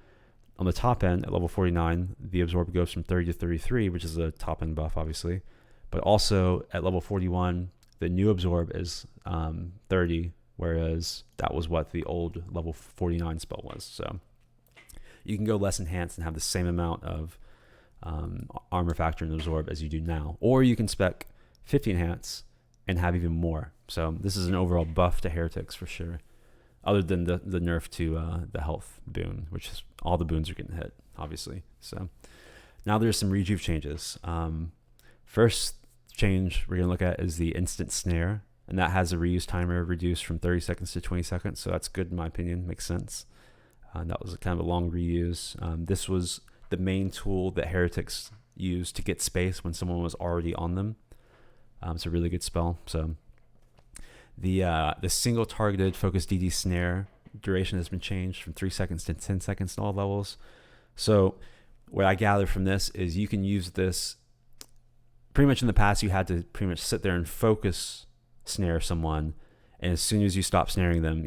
On the top end, at level 49, the absorb goes from 30 to 33, which is a top end buff, obviously. But also at level 41, the new absorb is 30, whereas that was what the old level 49 spell was. So you can go less enhanced and have the same amount of armor factor and absorb as you do now. Or you can spec 50 enhance and have even more. So this is an overall buff to Heretics for sure. Other than the nerf to the health boon, which is all the boons are getting hit, obviously. So now there's some rejuve changes. First change we're going to look at is the instant snare, and that has a reuse timer reduced from 30 seconds to 20 seconds. So that's good in my opinion, makes sense. That was kind of a long reuse. This was the main tool that Heretics used to get space when someone was already on them. It's a really good spell. So the single targeted focus DD snare duration has been changed from 3 seconds to 10 seconds in all levels. So what I gather from this is you can use this pretty much in the past. You had to pretty much sit there and focus snare someone, and as soon as you stop snaring them,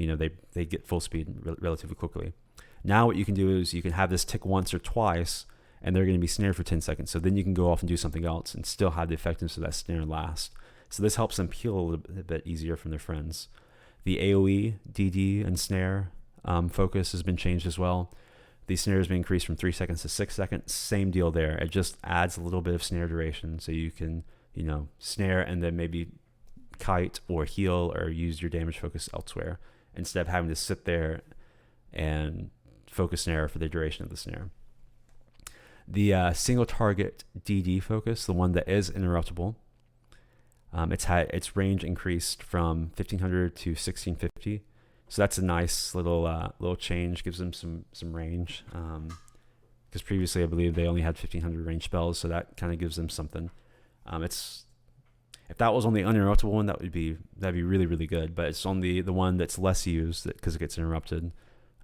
they get full speed relatively quickly. Now what you can do is you can have this tick once or twice, and they're going to be snared for 10 seconds. So then you can go off and do something else and still have the effectiveness of that snare last. So this helps them peel a little bit easier from their friends. The AoE, DD, and snare focus has been changed as well. The snare has been increased from 3 seconds to 6 seconds. Same deal there. It just adds a little bit of snare duration, so you can, snare and then maybe kite or heal or use your damage focus elsewhere instead of having to sit there and focus snare for the duration of the snare. The single target DD focus, the one that is interruptible, it's had its range increased from 1500 to 1650. So that's a nice little change. Gives them some range. Kind because previously I believe they only had 1500 range spells, so that kind of gives them something. If that was on the uninterruptible one, that'd be really, really good. But it's on the one that's less used because it gets interrupted.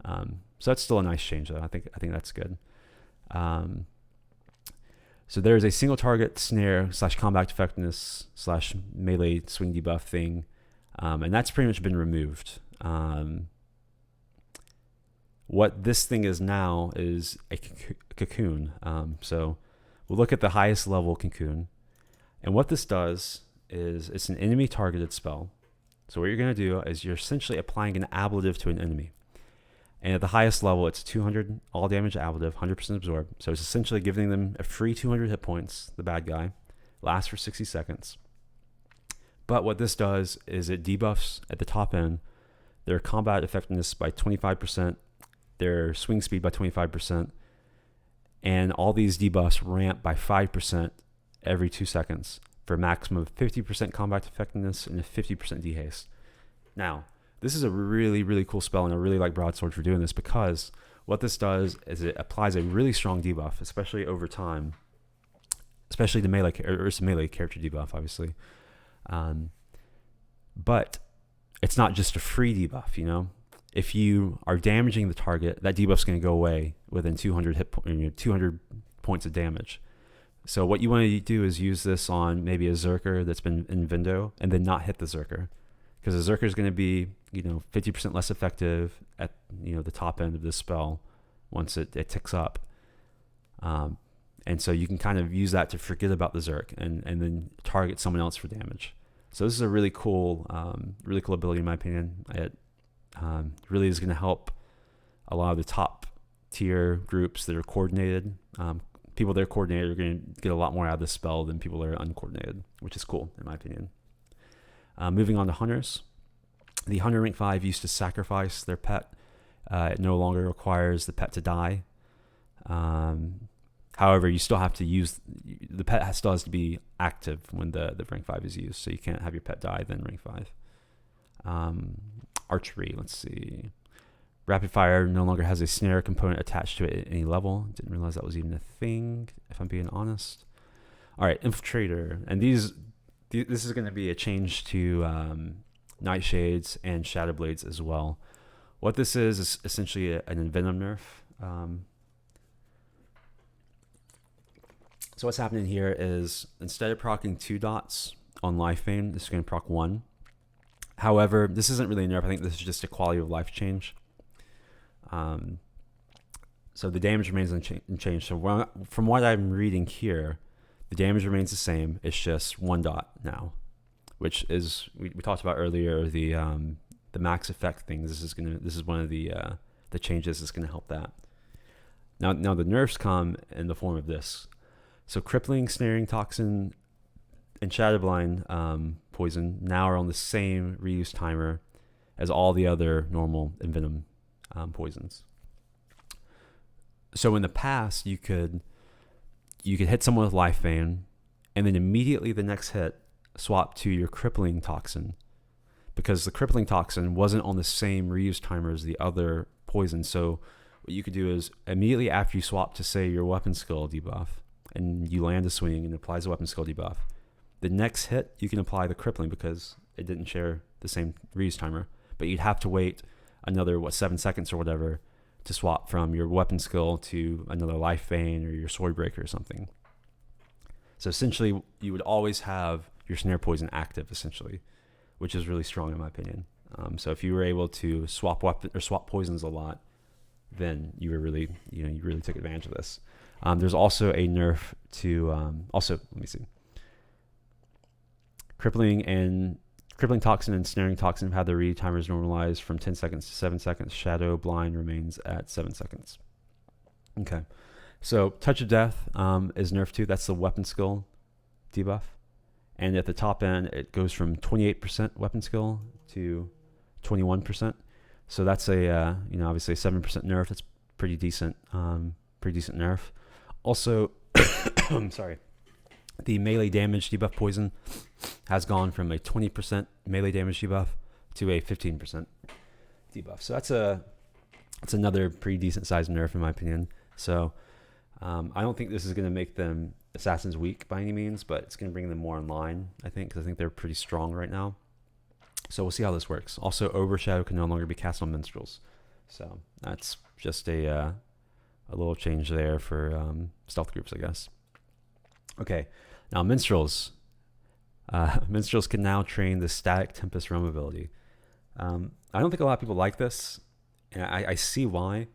So that's still a nice change, though. I think that's good. So there's a single target snare / combat effectiveness / melee swing debuff thing, and that's pretty much been removed. What this thing is now is a cocoon. So we'll look at the highest level cocoon, and what this does is it's an enemy targeted spell. So what you're going to do is you're essentially applying an ablative to an enemy. And at the highest level, it's 200 all damage ablative, 100% absorb. So it's essentially giving them a free 200 hit points, the bad guy. Lasts for 60 seconds. But what this does is it debuffs at the top end their combat effectiveness by 25%, their swing speed by 25%, and all these debuffs ramp by 5% every 2 seconds for a maximum of 50% combat effectiveness and a 50% dehaste. Now, this is a really, really cool spell, and I really like Broadsword for doing this, because what this does is it applies a really strong debuff, especially over time, especially the melee, or it's a melee character debuff, obviously. But it's not just a free debuff, you know? If you are damaging the target, that debuff's going to go away within 200 200 points of damage. So what you want to do is use this on maybe a Zerker that's been in Vindo, and then not hit the Zerker, because the Zerker is going to be 50% less effective at the top end of this spell once it ticks up, and so you can kind of use that to forget about the Zerk and then target someone else for damage. So this is a really cool ability in my opinion. It really is going to help a lot of the top tier groups that are coordinated. People that are coordinated are going to get a lot more out of this spell than people that are uncoordinated, which is cool in my opinion. Moving on to hunters. The hunter rank 5 used to sacrifice their pet. It no longer requires the pet to die. However, you still have to use the pet still has to be active when the rank 5 is used, so you can't have your pet die then rank 5. Archery, let's see. Rapid fire no longer has a snare component attached to it at any level. Didn't realize that was even a thing, if I'm being honest. All right, infiltrator, and this is going to be a change to Nightshades and Shadowblades as well. What this is essentially an Envenom nerf. So what's happening here is instead of proccing 2 dots on life vein, this is going to proc 1. However, this isn't really a nerf. I think this is just a quality of life change. So the damage remains unchanged. So from what I'm reading here, the damage remains the same. It's just 1 dot now, which is we talked about earlier, the max effect things. This is one of the changes that's going to help that. Now the nerfs come in the form of this. So crippling, snaring, toxin, and shadowblind poison now are on the same reuse timer as all the other normal envenom poisons. So in the past, you could hit someone with life vein, and then immediately the next hit swap to your crippling toxin, because the crippling toxin wasn't on the same reuse timer as the other poison. So what you could do is immediately after you swap to, say, your weapon skill debuff, and you land a swing and it applies a weapon skill debuff, the next hit you can apply the crippling because it didn't share the same reuse timer, but you'd have to wait another 7 seconds or whatever to swap from your weapon skill to another life vein or your sword breaker or something. So essentially you would always have your snare poison active, essentially, which is really strong in my opinion. So if you were able to swap poisons a lot, then you were really you really took advantage of this. There's also a nerf to let me see. Crippling toxin and snaring toxin have had their read timers normalized from 10 seconds to 7 seconds. Shadow blind remains at 7 seconds. Okay, so touch of death is nerfed too. That's the weapon skill debuff, and at the top end it goes from 28% weapon skill to 21%. So that's a obviously a 7% nerf. That's pretty decent. Pretty decent nerf. Also, sorry, the melee damage debuff poison has gone from a 20% melee damage debuff to a 15% debuff. So that's another pretty decent sized nerf in my opinion. So I don't think this is going to make them assassins weak by any means, but it's going to bring them more in line, I think, because I think they're pretty strong right now. So we'll see how this works. Also, Overshadow can no longer be cast on Minstrels. So that's just a little change there for stealth groups, I guess. Okay, now Minstrels. Minstrels can now train the Static Tempest Realm ability. I don't think a lot of people like this, and I see why.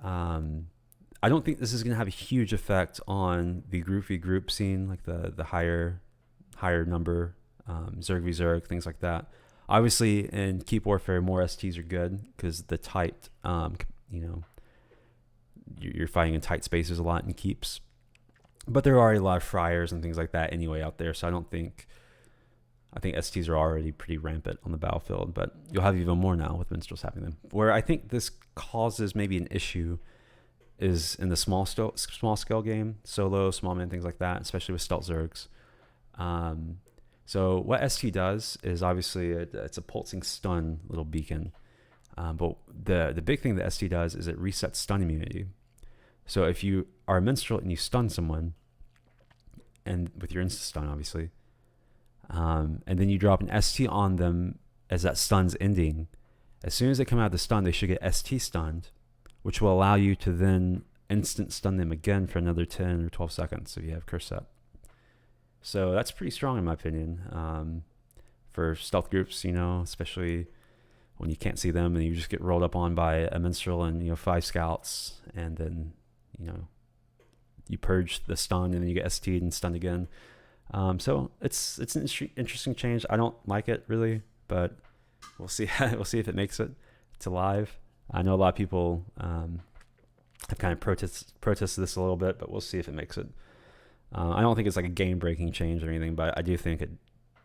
I don't think this is going to have a huge effect on the group v group scene, like the higher number, Zerg v Zerg, things like that. Obviously, in Keep Warfare, more STs are good because the tight, you're fighting in tight spaces a lot in Keeps. But there are already a lot of Friars and things like that anyway out there, so I think STs are already pretty rampant on the battlefield, but you'll have even more now with Minstrels having them. Where I think this causes maybe an issue is in the small scale game, solo, small man, things like that, especially with stealth Zergs. So what ST does is obviously it's a pulsing stun little beacon, but the big thing that ST does is it resets stun immunity. So if you are a Minstrel and you stun someone, and with your insta stun obviously, and then you drop an ST on them as that stun's ending, as soon as they come out of the stun, they should get ST stunned, which will allow you to then instant stun them again for another 10 or 12 seconds if you have curse set. So that's pretty strong in my opinion for stealth groups, especially when you can't see them and you just get rolled up on by a Minstrel and 5 scouts, and then you purge the stun and then you get ST'd and stunned again. So it's an interesting change. I don't like it really, but we'll see. We'll see if it makes it to live. I know a lot of people have kind of protested this a little bit, but we'll see if it makes it. I don't think it's like a game-breaking change or anything, but I do think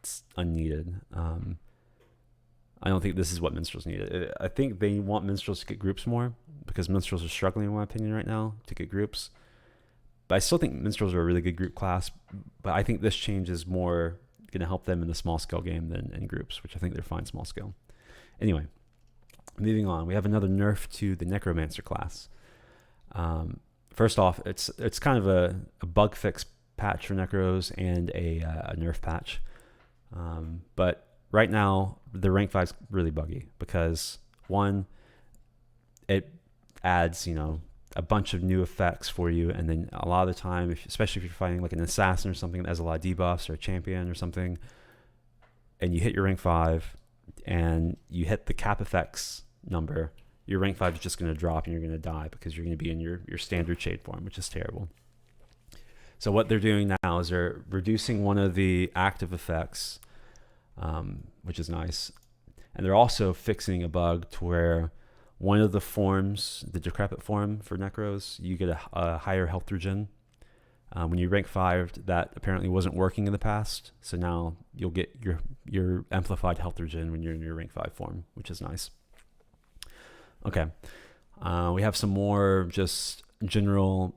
it's unneeded. I don't think this is what Minstrels need. I think they want Minstrels to get groups more because Minstrels are struggling, in my opinion, right now to get groups. But I still think Minstrels are a really good group class, but I think this change is more going to help them in the small scale game than in groups, which I think they're fine small scale. Anyway, moving on, we have another nerf to the Necromancer class. First off, it's kind of a bug fix patch for Necros and a nerf patch. But right now, the rank 5 is really buggy because, one, it adds, a bunch of new effects for you, and then a lot of the time, especially if you're fighting like an assassin or something that has a lot of debuffs, or a champion or something, and you hit your rank 5 and you hit the cap effects number, your rank 5 is just going to drop and you're going to die because you're going to be in your standard shade form, which is terrible. So what they're doing now is they're reducing one of the active effects, which is nice, and they're also fixing a bug to where one of the forms, the decrepit form for Necros, you get a higher health regen. When you rank 5, that apparently wasn't working in the past, so now you'll get your amplified health regen when you're in your rank 5 form, which is nice. Okay, we have some more just general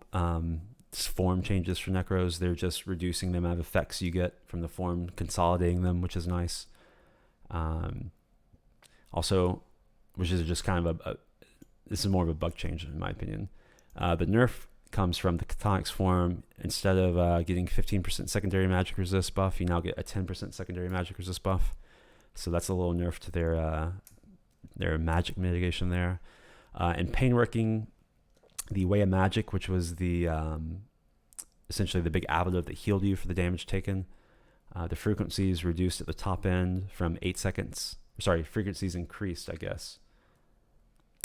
form changes for Necros. They're just reducing the amount of effects you get from the form, consolidating them, which is nice. Also, which is just kind of this is more of a bug change in my opinion. The nerf comes from the Chthonics form. Instead of getting 15% secondary magic resist buff, you now get a 10% secondary magic resist buff. So that's a little nerf to their magic mitigation there. And painworking, the Way of Magic, which was the essentially the big ablative that healed you for the damage taken. The frequency is reduced at the top end from 8 seconds. Sorry, frequencies increased, I guess.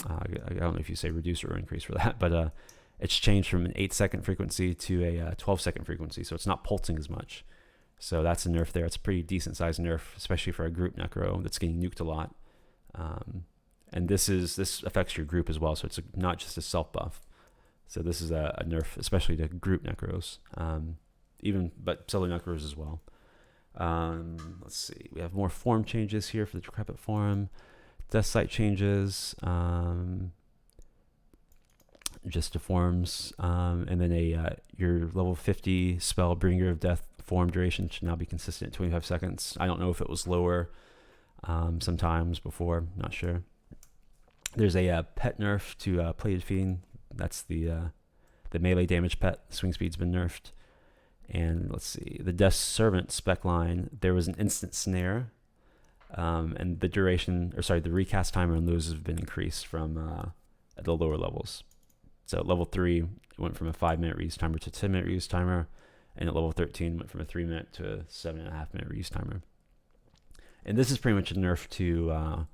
I don't know if you say reduce or increase for that, but it's changed from an 8-second frequency to a 12-second frequency, so it's not pulsing as much. So that's a nerf there. It's a pretty decent sized nerf, especially for a group Necro that's getting nuked a lot. And this affects your group as well, so it's not just a self buff. So this is a nerf, especially to group Necros, but solo Necros as well. Let's see, we have more form changes here for the decrepit form. Death Sight changes, just to forms, and then your level 50 spell Bringer of Death form duration should now be consistent at 25 seconds. I don't know if it was lower sometimes before, not sure. There's a pet nerf to Plated Fiend. That's the The melee damage pet swing speed's been nerfed. And let's see, the Death Servant spec line, there was an instant snare, and the duration, or sorry, the recast timer on those have been increased from at the lower levels. So at level 3, it went from a 5-minute reuse timer to a 10-minute reuse timer, and at level 13, went from a 3-minute to a 7.5-minute reuse timer. And this is pretty much a nerf to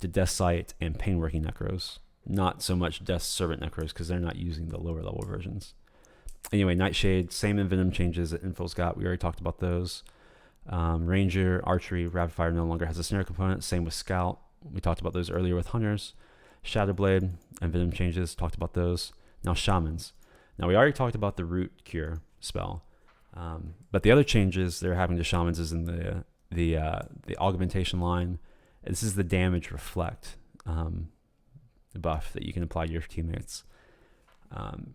Death Sight and Painworking Necros. Not so much Death Servant Necros, because they're not using the lower level versions. Anyway, Nightshade, same Envenom changes that Info's got. We already talked about those. Ranger, Archery, Rapid Fire no longer has a snare component. Same with Scout. We talked about those earlier with Hunters. Shadowblade, Envenom changes. Talked about those. Now Shamans. Now we already talked about the Root Cure spell. But the other changes they're having to Shamans is in the augmentation line. This is the damage reflect buff that you can apply to your teammates.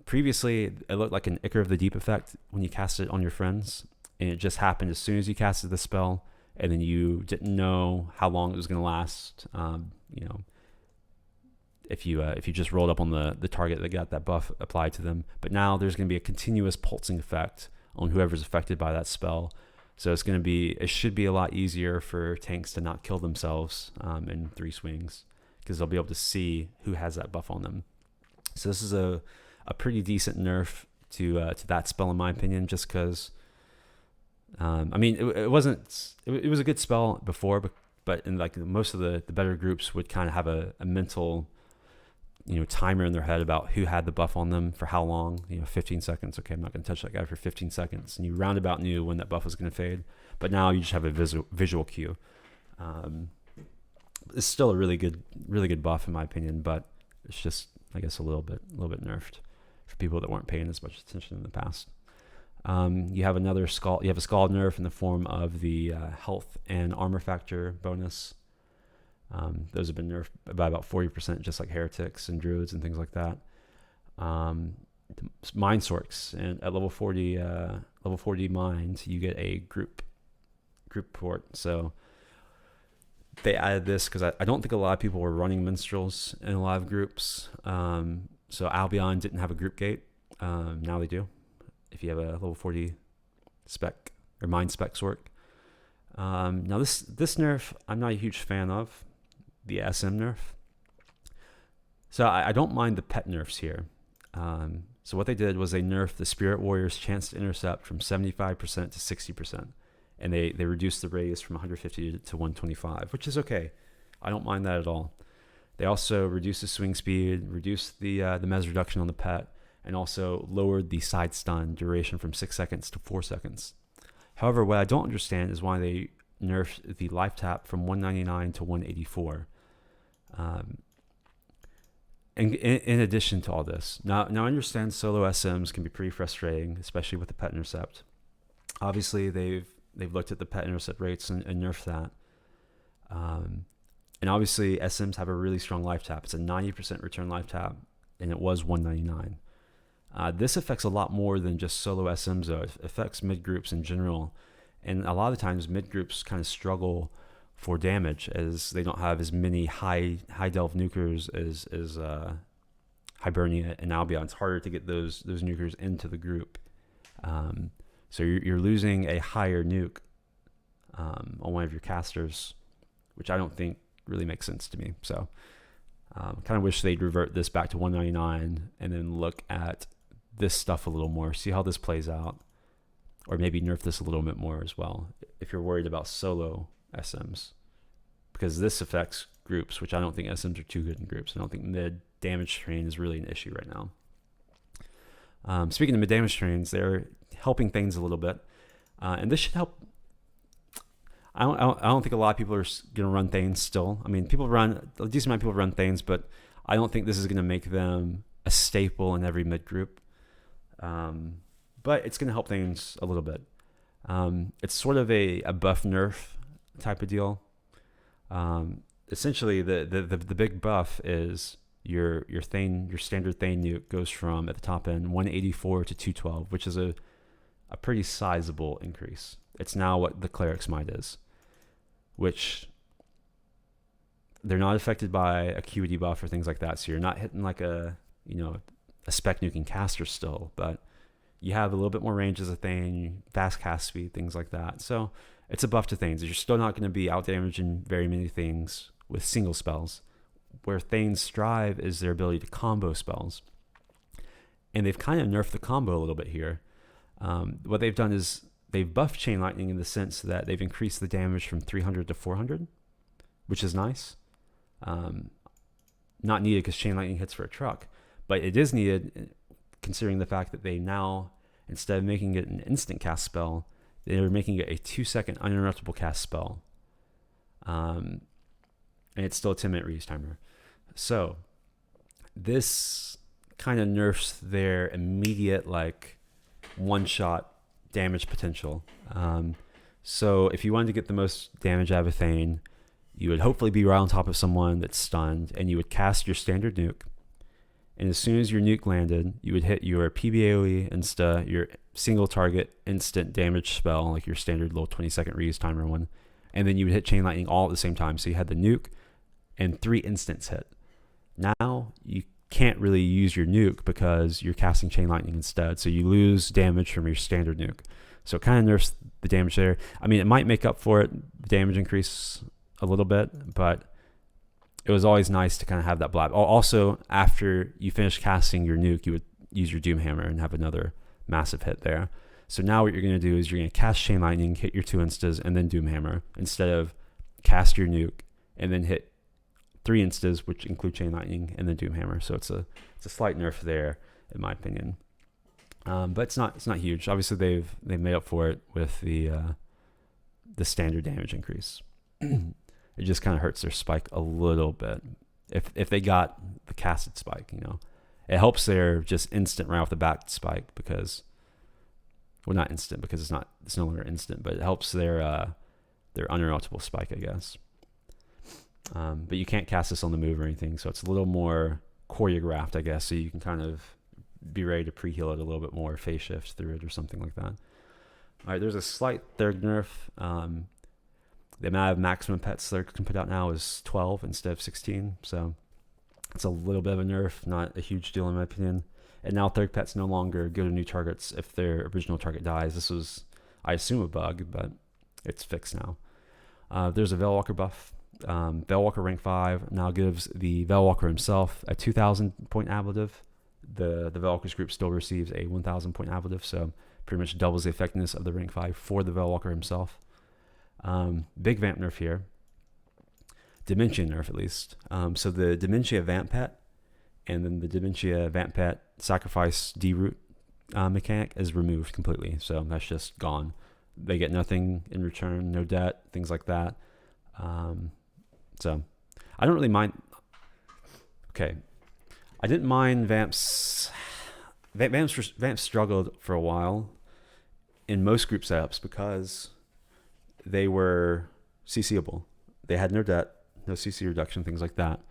Previously, it looked like an Ichor of the Deep effect when you cast it on your friends, and it just happened as soon as you casted the spell, and then you didn't know how long it was going to last. If you just rolled up on the target that got that buff applied to them. But now there's going to be a continuous pulsing effect on whoever's affected by that spell. So it should be a lot easier for tanks to not kill themselves in 3 swings, because they'll be able to see who has that buff on them. So this is a pretty decent nerf to that spell in my opinion, just because it was a good spell before, but in like most of the better groups would kind of have a mental timer in their head about who had the buff on them for how long. 15 seconds. Okay, I'm not going to touch that guy for 15 seconds, and you roundabout knew when that buff was going to fade. But now you just have a visual cue. It's still a really good buff in my opinion, but it's just, I guess, a little bit nerfed for people that weren't paying as much attention in the past. You have a Scald nerf in the form of the health and armor factor bonus. Those have been nerfed by about 40%, just like heretics and druids and things like that. Mind sorks, and at level 40 mind, you get a group port. So they added this because I don't think a lot of people were running minstrels in a lot of groups. So Albion didn't have a group gate. Now they do, if you have a level 40 spec or mind spec sork. Now this nerf I'm not a huge fan of, the SM nerf. So I don't mind the pet nerfs here. So what they did was they nerfed the Spirit Warrior's chance to intercept from 75% to 60%. And they reduced the radius from 150 to 125, which is okay. I don't mind that at all. They also reduced the swing speed, reduced the mez reduction on the pet, and also lowered the side stun duration from 6 seconds to 4 seconds. However, what I don't understand is why they nerfed the life tap from 199 to 184. In addition to all this, now I understand solo SMs can be pretty frustrating, especially with the pet intercept. Obviously, they've looked at the pet intercept rates and nerfed that. And obviously, SMs have a really strong life tap. It's a 90% return life tap, and it was 199. This affects a lot more than just solo SMs, though. It affects mid groups in general. And a lot of times, mid groups kind of struggle for damage, as they don't have as many high delve nukers as Hibernia and Albion. It's harder to get those nukers into the group. So you're losing a higher nuke on one of your casters, which I don't think really makes sense to me. So kind of wish they'd revert this back to 199 and then look at this stuff a little more, see how this plays out, or maybe nerf this a little bit more as well if you're worried about solo SMs, because this affects groups, which I don't think SMs are too good in groups. I don't think mid damage train is really an issue right now. Speaking of mid damage trains, they're helping things a little bit, and this should help. I don't think a lot of people are going to run Thanes still. I mean, a decent amount of people run Thanes, but I don't think this is going to make them a staple in every mid group. But it's going to help things a little bit. It's sort of a buff nerf type of deal. Essentially, the big buff is your standard Thane nuke goes from, at the top end, 184 to 212, which is a pretty sizable increase. It's now what the Cleric's Might is, which they're not affected by acuity buff or things like that. So you're not hitting like a a spec nuking caster still, but you have a little bit more range as a Thane, fast cast speed, things like that. So it's a buff to Thanes. You're still not going to be out damaging very many things with single spells. Where Thanes strive is their ability to combo spells. And they've kind of nerfed the combo a little bit here. What they've done is they've buffed Chain Lightning in the sense that they've increased the damage from 300 to 400, which is nice. Not needed because Chain Lightning hits for a truck, but it is needed considering the fact that they now, instead of making it an instant cast spell, they're making it a 2-second uninterruptible cast spell. And it's still a 10-minute reuse timer. So this kind of nerfs their immediate like one-shot damage potential. So if you wanted to get the most damage out of a Thane, you would hopefully be right on top of someone that's stunned, and you would cast your standard nuke. And as soon as your nuke landed, you would hit your PBAOE insta, your single target instant damage spell, like your standard little 20-second reuse timer one. And then you would hit Chain Lightning all at the same time. So you had the nuke and 3 instants hit. Now you can't really use your nuke because you're casting Chain Lightning instead. So you lose damage from your standard nuke. So it kind of nerfs the damage there. I mean, it might make up for it, the damage increase a little bit, but it was always nice to kind of have that blab. Also, after you finish casting your nuke, you would use your Doomhammer and have another massive hit there. So now what you're going to do is you're going to cast Chain Lightning, hit your 2 instas, and then Doomhammer, instead of cast your nuke and then hit 3 instas, which include Chain Lightning, and then Doomhammer. So it's a slight nerf there, in my opinion. But it's not huge. Obviously, they've made up for it with the standard damage increase. It just kind of hurts their spike a little bit. If they got the casted spike, you know, it helps their just instant right off the bat spike because, well, not instant because it's no longer instant, but it helps their uninterruptible spike, I guess. But you can't cast this on the move or anything, so it's a little more choreographed, I guess. So you can kind of be ready to pre-heal it a little bit more, phase shift through it or something like that. All right, there's a slight third nerf. The amount of maximum pets they can put out now is 12 instead of 16. So it's a little bit of a nerf, not a huge deal in my opinion. And now third pets no longer go to new targets if their original target dies. This was, I assume, a bug, but it's fixed now. There's a Veilwalker buff. Veilwalker rank 5 now gives the Veilwalker himself a 2,000 point ablative. The Veilwalker's group still receives a 1,000 point ablative, so pretty much doubles the effectiveness of the rank 5 for the Veilwalker himself. Big vamp nerf here. Dementia nerf, at least. So the Dementia vamp pet and then the Dementia vamp pet sacrifice D-root mechanic is removed completely. So that's just gone. They get nothing in return, no debt, things like that. So I don't really mind. Okay. I didn't mind vamps. Vamps struggled for a while in most group setups because they were CCable. They had no debt, no CC reduction, things like that.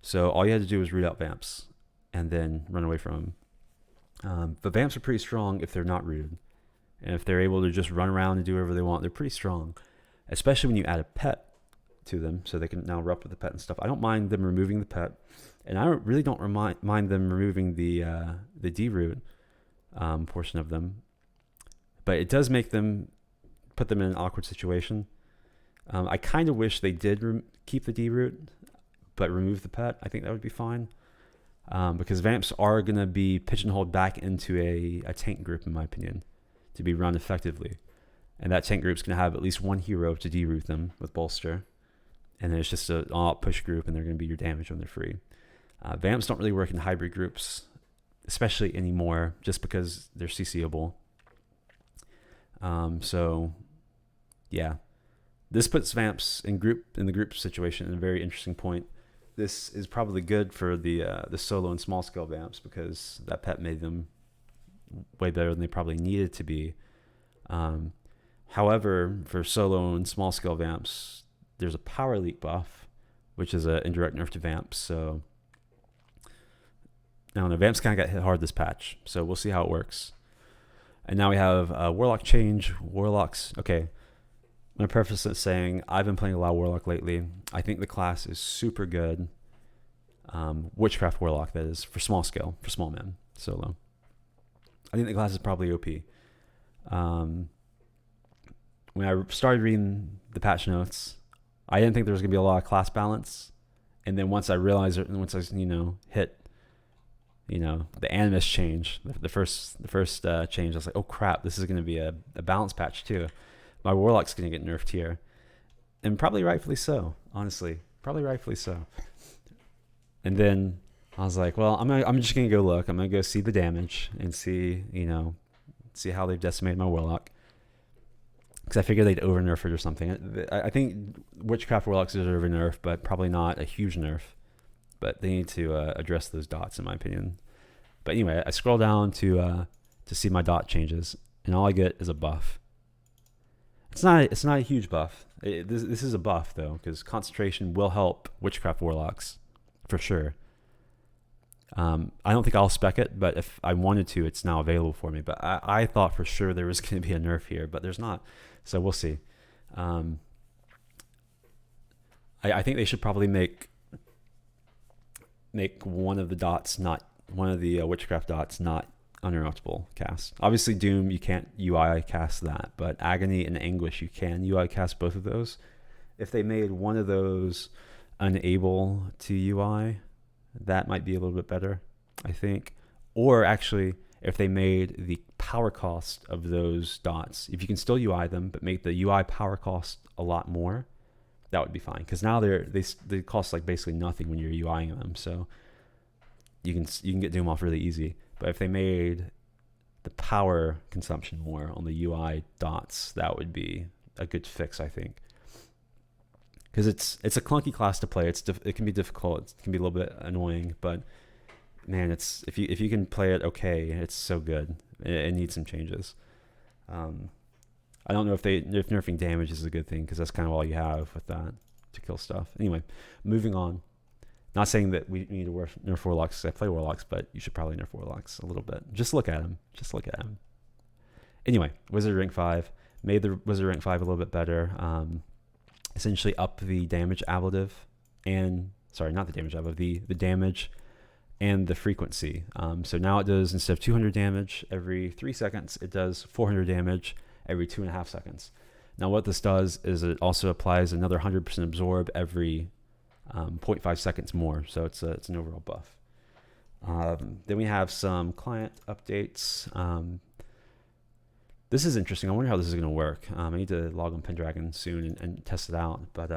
So all you had to do was root out vamps and then run away from them. But vamps are pretty strong if they're not rooted. And if they're able to just run around and do whatever they want, they're pretty strong. Especially when you add a pet to them, so they can now erupt with the pet and stuff. I don't mind them removing the pet. And I really don't mind them removing the D-root portion of them. But it does make them put them in an awkward situation. I kind of wish they did keep the D-root, but remove the pet. I think that would be fine. Because vamps are going to be pigeonholed back into a tank group, in my opinion, to be run effectively. And that tank group's going to have at least one hero to D-root them with bolster. And then it's just an all-out push group, and they're going to be your damage when they're free. Vamps don't really work in hybrid groups, especially anymore, just because they're CCable. So, yeah. This puts vamps in the group situation in a very interesting point. This is probably good for the solo and small scale vamps because that pet made them way better than they probably needed to be. However, for solo and small scale vamps, there's a power leak buff, which is an indirect nerf to vamps. So now the vamps kind of got hit hard this patch. So we'll see how it works. And now we have Warlock change. Warlocks. Okay. I'm going to preface it saying I've been playing a lot of Warlock lately. I think the class is super good. Witchcraft Warlock, that is, for small scale, for small men. solo. I think the class is probably OP. When I started reading the patch notes, I didn't think there was going to be a lot of class balance. And then once I realized it, and once I, hit, the Animist change, the first change, I was like, oh crap, this is going to be a balance patch too. My Warlock's going to get nerfed here. And probably rightfully so, honestly. Probably rightfully so. And then I was like, well, I'm just going to go look. I'm going to go see the damage and see how they've decimated my Warlock. Because I figured they'd over nerf it or something. I think Witchcraft Warlocks deserve a nerf, but probably not a huge nerf. But they need to address those dots, in my opinion. But anyway, I scroll down to see my dot changes, and all I get is a buff. It's not a huge buff. This is a buff though, because concentration will help Witchcraft Warlocks for sure. I don't think I'll spec it, but if I wanted to, it's now available for me. But I thought for sure there was going to be a nerf here, but there's not. So we'll see. I think they should probably make one of the dots, not one of the Witchcraft dots, not uninterruptible cast. Obviously Doom, you can't UI cast that, but Agony and Anguish, you can UI cast both of those. If they made one of those unable to UI, that might be a little bit better, I think. Or actually, if they made the power cost of those dots, if you can still UI them, but make the UI power cost a lot more, that would be fine. Because now they cost like basically nothing when you're UIing them, so you can get Doom off really easy. But if they made the power consumption more on the UI dots, that would be a good fix, I think. Because it's a clunky class to play. It can be difficult. It can be a little bit annoying, but man, if you can play it okay, it's so good. It needs some changes. I don't know if nerfing damage is a good thing, because that's kind of all you have with that to kill stuff. Anyway, moving on. Not saying that we need to nerf Warlocks, because I play Warlocks, but you should probably nerf Warlocks a little bit. Just look at them. Anyway, Wizard Rank 5 made the Wizard Rank 5 a little bit better. Essentially up the damage ablative, and not the damage ablative, the damage and the frequency. So now it does, instead of 200 damage every 3 seconds, it does 400 damage every 2.5 seconds. Now what this does is it also applies another 100% absorb every 0.5 seconds more. So it's an overall buff. Then we have some client updates. This is interesting. I wonder how this is going to work. I need to log on Pendragon soon and test it out. But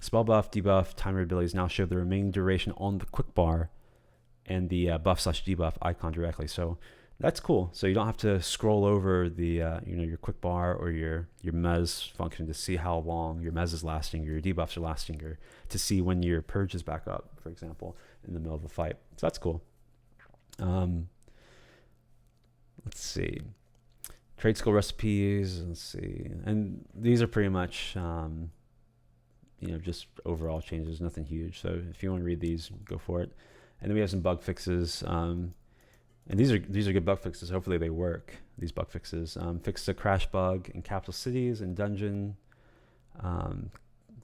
spell buff, debuff, timer abilities now show the remaining duration on the quick bar and the buff/debuff icon directly. So that's cool. So you don't have to scroll over the your quick bar or your mez function to see how long your mez is lasting, or your debuffs are lasting, or to see when your purge is back up, for example, in the middle of a fight. So that's cool. Let's see. Trade skill recipes, let's see. And these are pretty much, just overall changes, nothing huge. So if you want to read these, go for it. And then we have some bug fixes. And these are good bug fixes. Hopefully they work, these bug fixes. Fixed a crash bug in capital cities and dungeon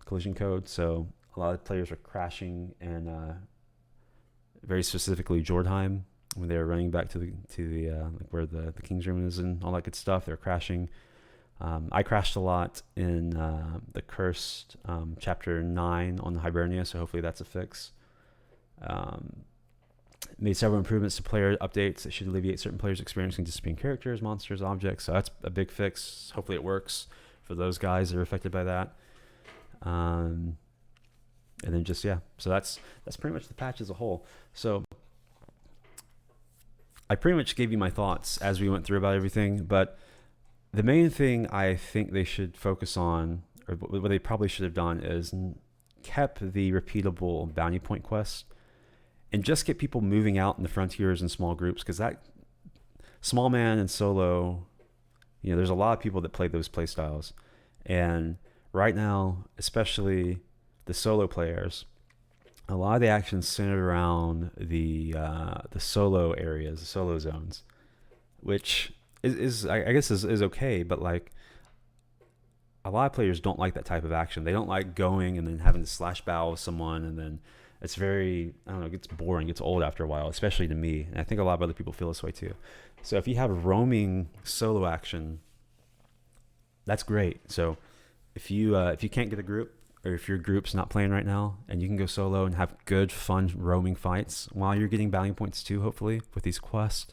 collision code. So a lot of players are crashing, and very specifically Jordheim, when they were running back to the like where the King's Room is and all that good stuff. They're crashing. I crashed a lot in the Cursed chapter 9 on the Hibernia, so hopefully that's a fix. Made several improvements to player updates that should alleviate certain players experiencing disappearing characters, monsters, objects. So that's a big fix. Hopefully it works for those guys that are affected by that. And then so that's pretty much the patch as a whole. So I pretty much gave you my thoughts as we went through about everything, but the main thing I think they should focus on, or what they probably should have done, is kept the repeatable bounty point quests and just get people moving out in the frontiers in small groups, because that small man and solo, there's a lot of people that play those play styles. And right now, especially the solo players, a lot of the action centered around the solo areas, the solo zones, which is I guess is okay, but like a lot of players don't like that type of action. They don't like going and then having to slash bow with someone and then It's very, I don't know, it gets boring, it gets old after a while, especially to me. And I think a lot of other people feel this way too. So if you have roaming solo action, that's great. So if you can't get a group, or if your group's not playing right now, and you can go solo and have good, fun roaming fights while you're getting bounty points too, hopefully with these quests,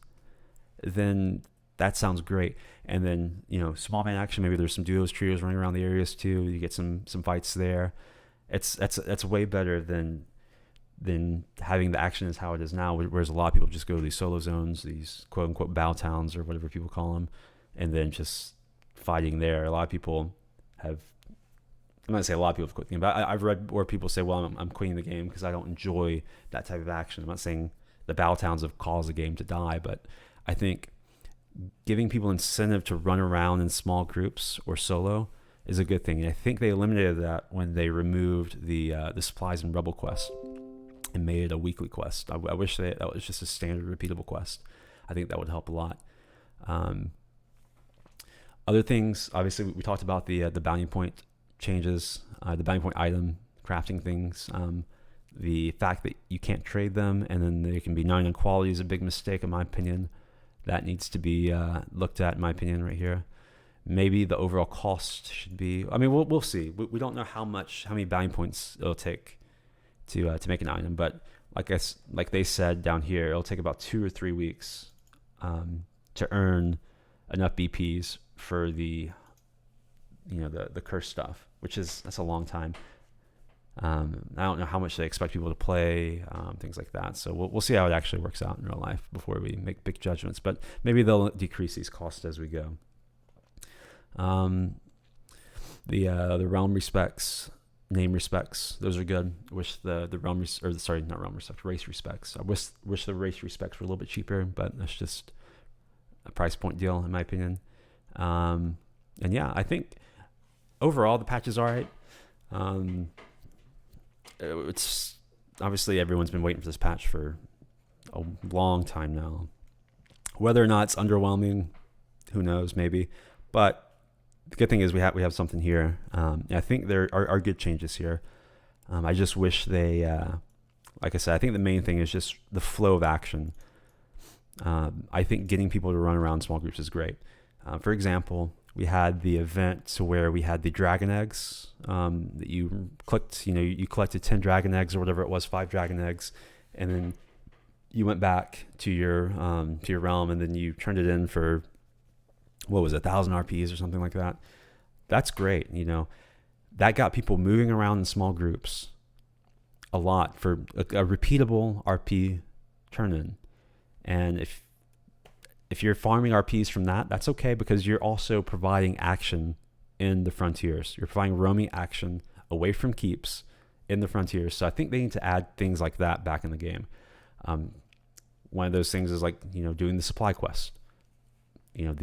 then that sounds great. And then, you know, small man action, maybe there's some duos, trios running around the areas too. You get some fights there. That's way better than having the action is how it is now, whereas a lot of people just go to these solo zones, these quote unquote bow towns or whatever people call them, and then just fighting there. A lot of people have, I'm not gonna say a lot of people have quit the game, but I've read where people say, well, I'm quitting the game because I don't enjoy that type of action. I'm not saying the battle towns have caused the game to die, but I think giving people incentive to run around in small groups or solo is a good thing. And I think they eliminated that when they removed the supplies and rebel quest and made it a weekly quest. I wish that was just a standard repeatable quest. I think that would help a lot. Other things, obviously, we talked about the bounty point changes, the bounty point item crafting things. The fact that you can't trade them, and then they can be 99 quality is a big mistake in my opinion. That needs to be looked at, in my opinion, right here. Maybe the overall cost should be, I mean, we'll see. We don't know how many bounty points it'll take to make an item, but like they said down here, it'll take about 2 or 3 weeks to earn enough BPs for the curse stuff, that's a long time. I don't know how much they expect people to play, things like that. So we'll see how it actually works out in real life before we make big judgments. But maybe they'll decrease these costs as we go. The realm respects, name respects, those are good. Wish the race respects. I wish the race respects were a little bit cheaper, but that's just a price point deal in my opinion. And yeah, I think overall the patch is all right. It's obviously everyone's been waiting for this patch for a long time now. Whether or not it's underwhelming, who knows, maybe. But the good thing is we have something here. I think there are good changes here. I just wish they, like I said, I think the main thing is just the flow of action. I think getting people to run around small groups is great. For example, we had the event to where we had the dragon eggs that you clicked, you collected 10 dragon eggs or whatever it was, 5 dragon eggs, and then you went back to your realm, and then you turned it in for, what was it, 1,000 RPs or something like that. That's great. That got people moving around in small groups a lot for a repeatable RP turn-in. And if you're farming RPs from that, that's okay, because you're also providing action in the frontiers. You're providing roaming action away from keeps in the frontiers. So I think they need to add things like that back in the game. One of those things is like, doing the supply quest. Even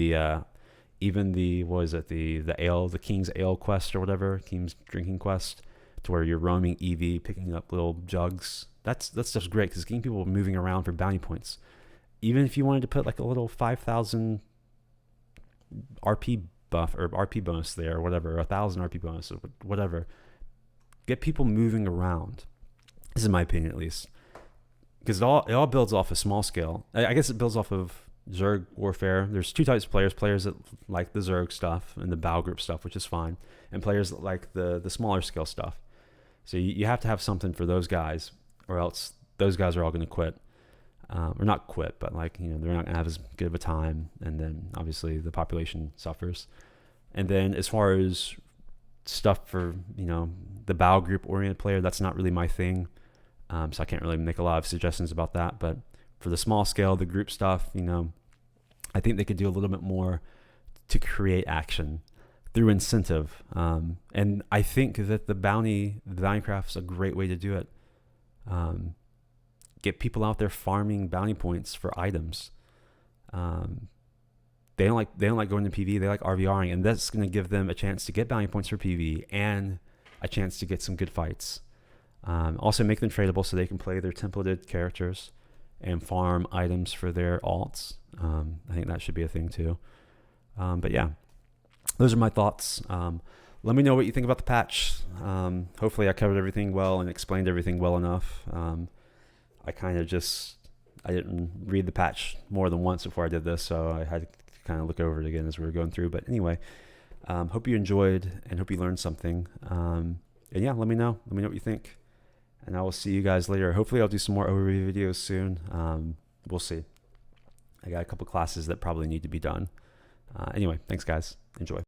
the ale, the King's Ale quest or whatever, King's Drinking quest, to where you're roaming EV, picking up little jugs. That stuff's great because getting people moving around for bounty points. Even if you wanted to put like a little 5,000 RP buff or RP bonus there or whatever, 1,000 RP bonus or whatever, get people moving around. This is my opinion, at least, because it all builds off a small scale. I guess it builds off of Zerg warfare. There's 2 types of players that like the Zerg stuff and the Bow group stuff, which is fine, and players that like the smaller scale stuff. So you have to have something for those guys, or else those guys are all going to quit. Or not quit, but they're not gonna have as good of a time, and then obviously the population suffers. And then as far as stuff for the Bow group oriented player, that's not really my thing, so I can't really make a lot of suggestions about that. But for the small scale, the group stuff, I think they could do a little bit more to create action through incentive. And I think that the bounty craft is a great way to do it. Get people out there farming bounty points for items. They don't like going to PV. They like RVRing, and that's going to give them a chance to get bounty points for PV and a chance to get some good fights. Also make them tradable so they can play their templated characters and farm items for their alts. I think that should be a thing too. But yeah, those are my thoughts. let me know what you think about the patch. Hopefully I covered everything well and explained everything well enough. I didn't read the patch more than once before I did this, so I had to kind of look over it again as we were going through. But anyway, hope you enjoyed and hope you learned something. And yeah, let me know. Let me know what you think. And I will see you guys later. Hopefully I'll do some more overview videos soon. We'll see. I got a couple classes that probably need to be done. Anyway, thanks guys. Enjoy.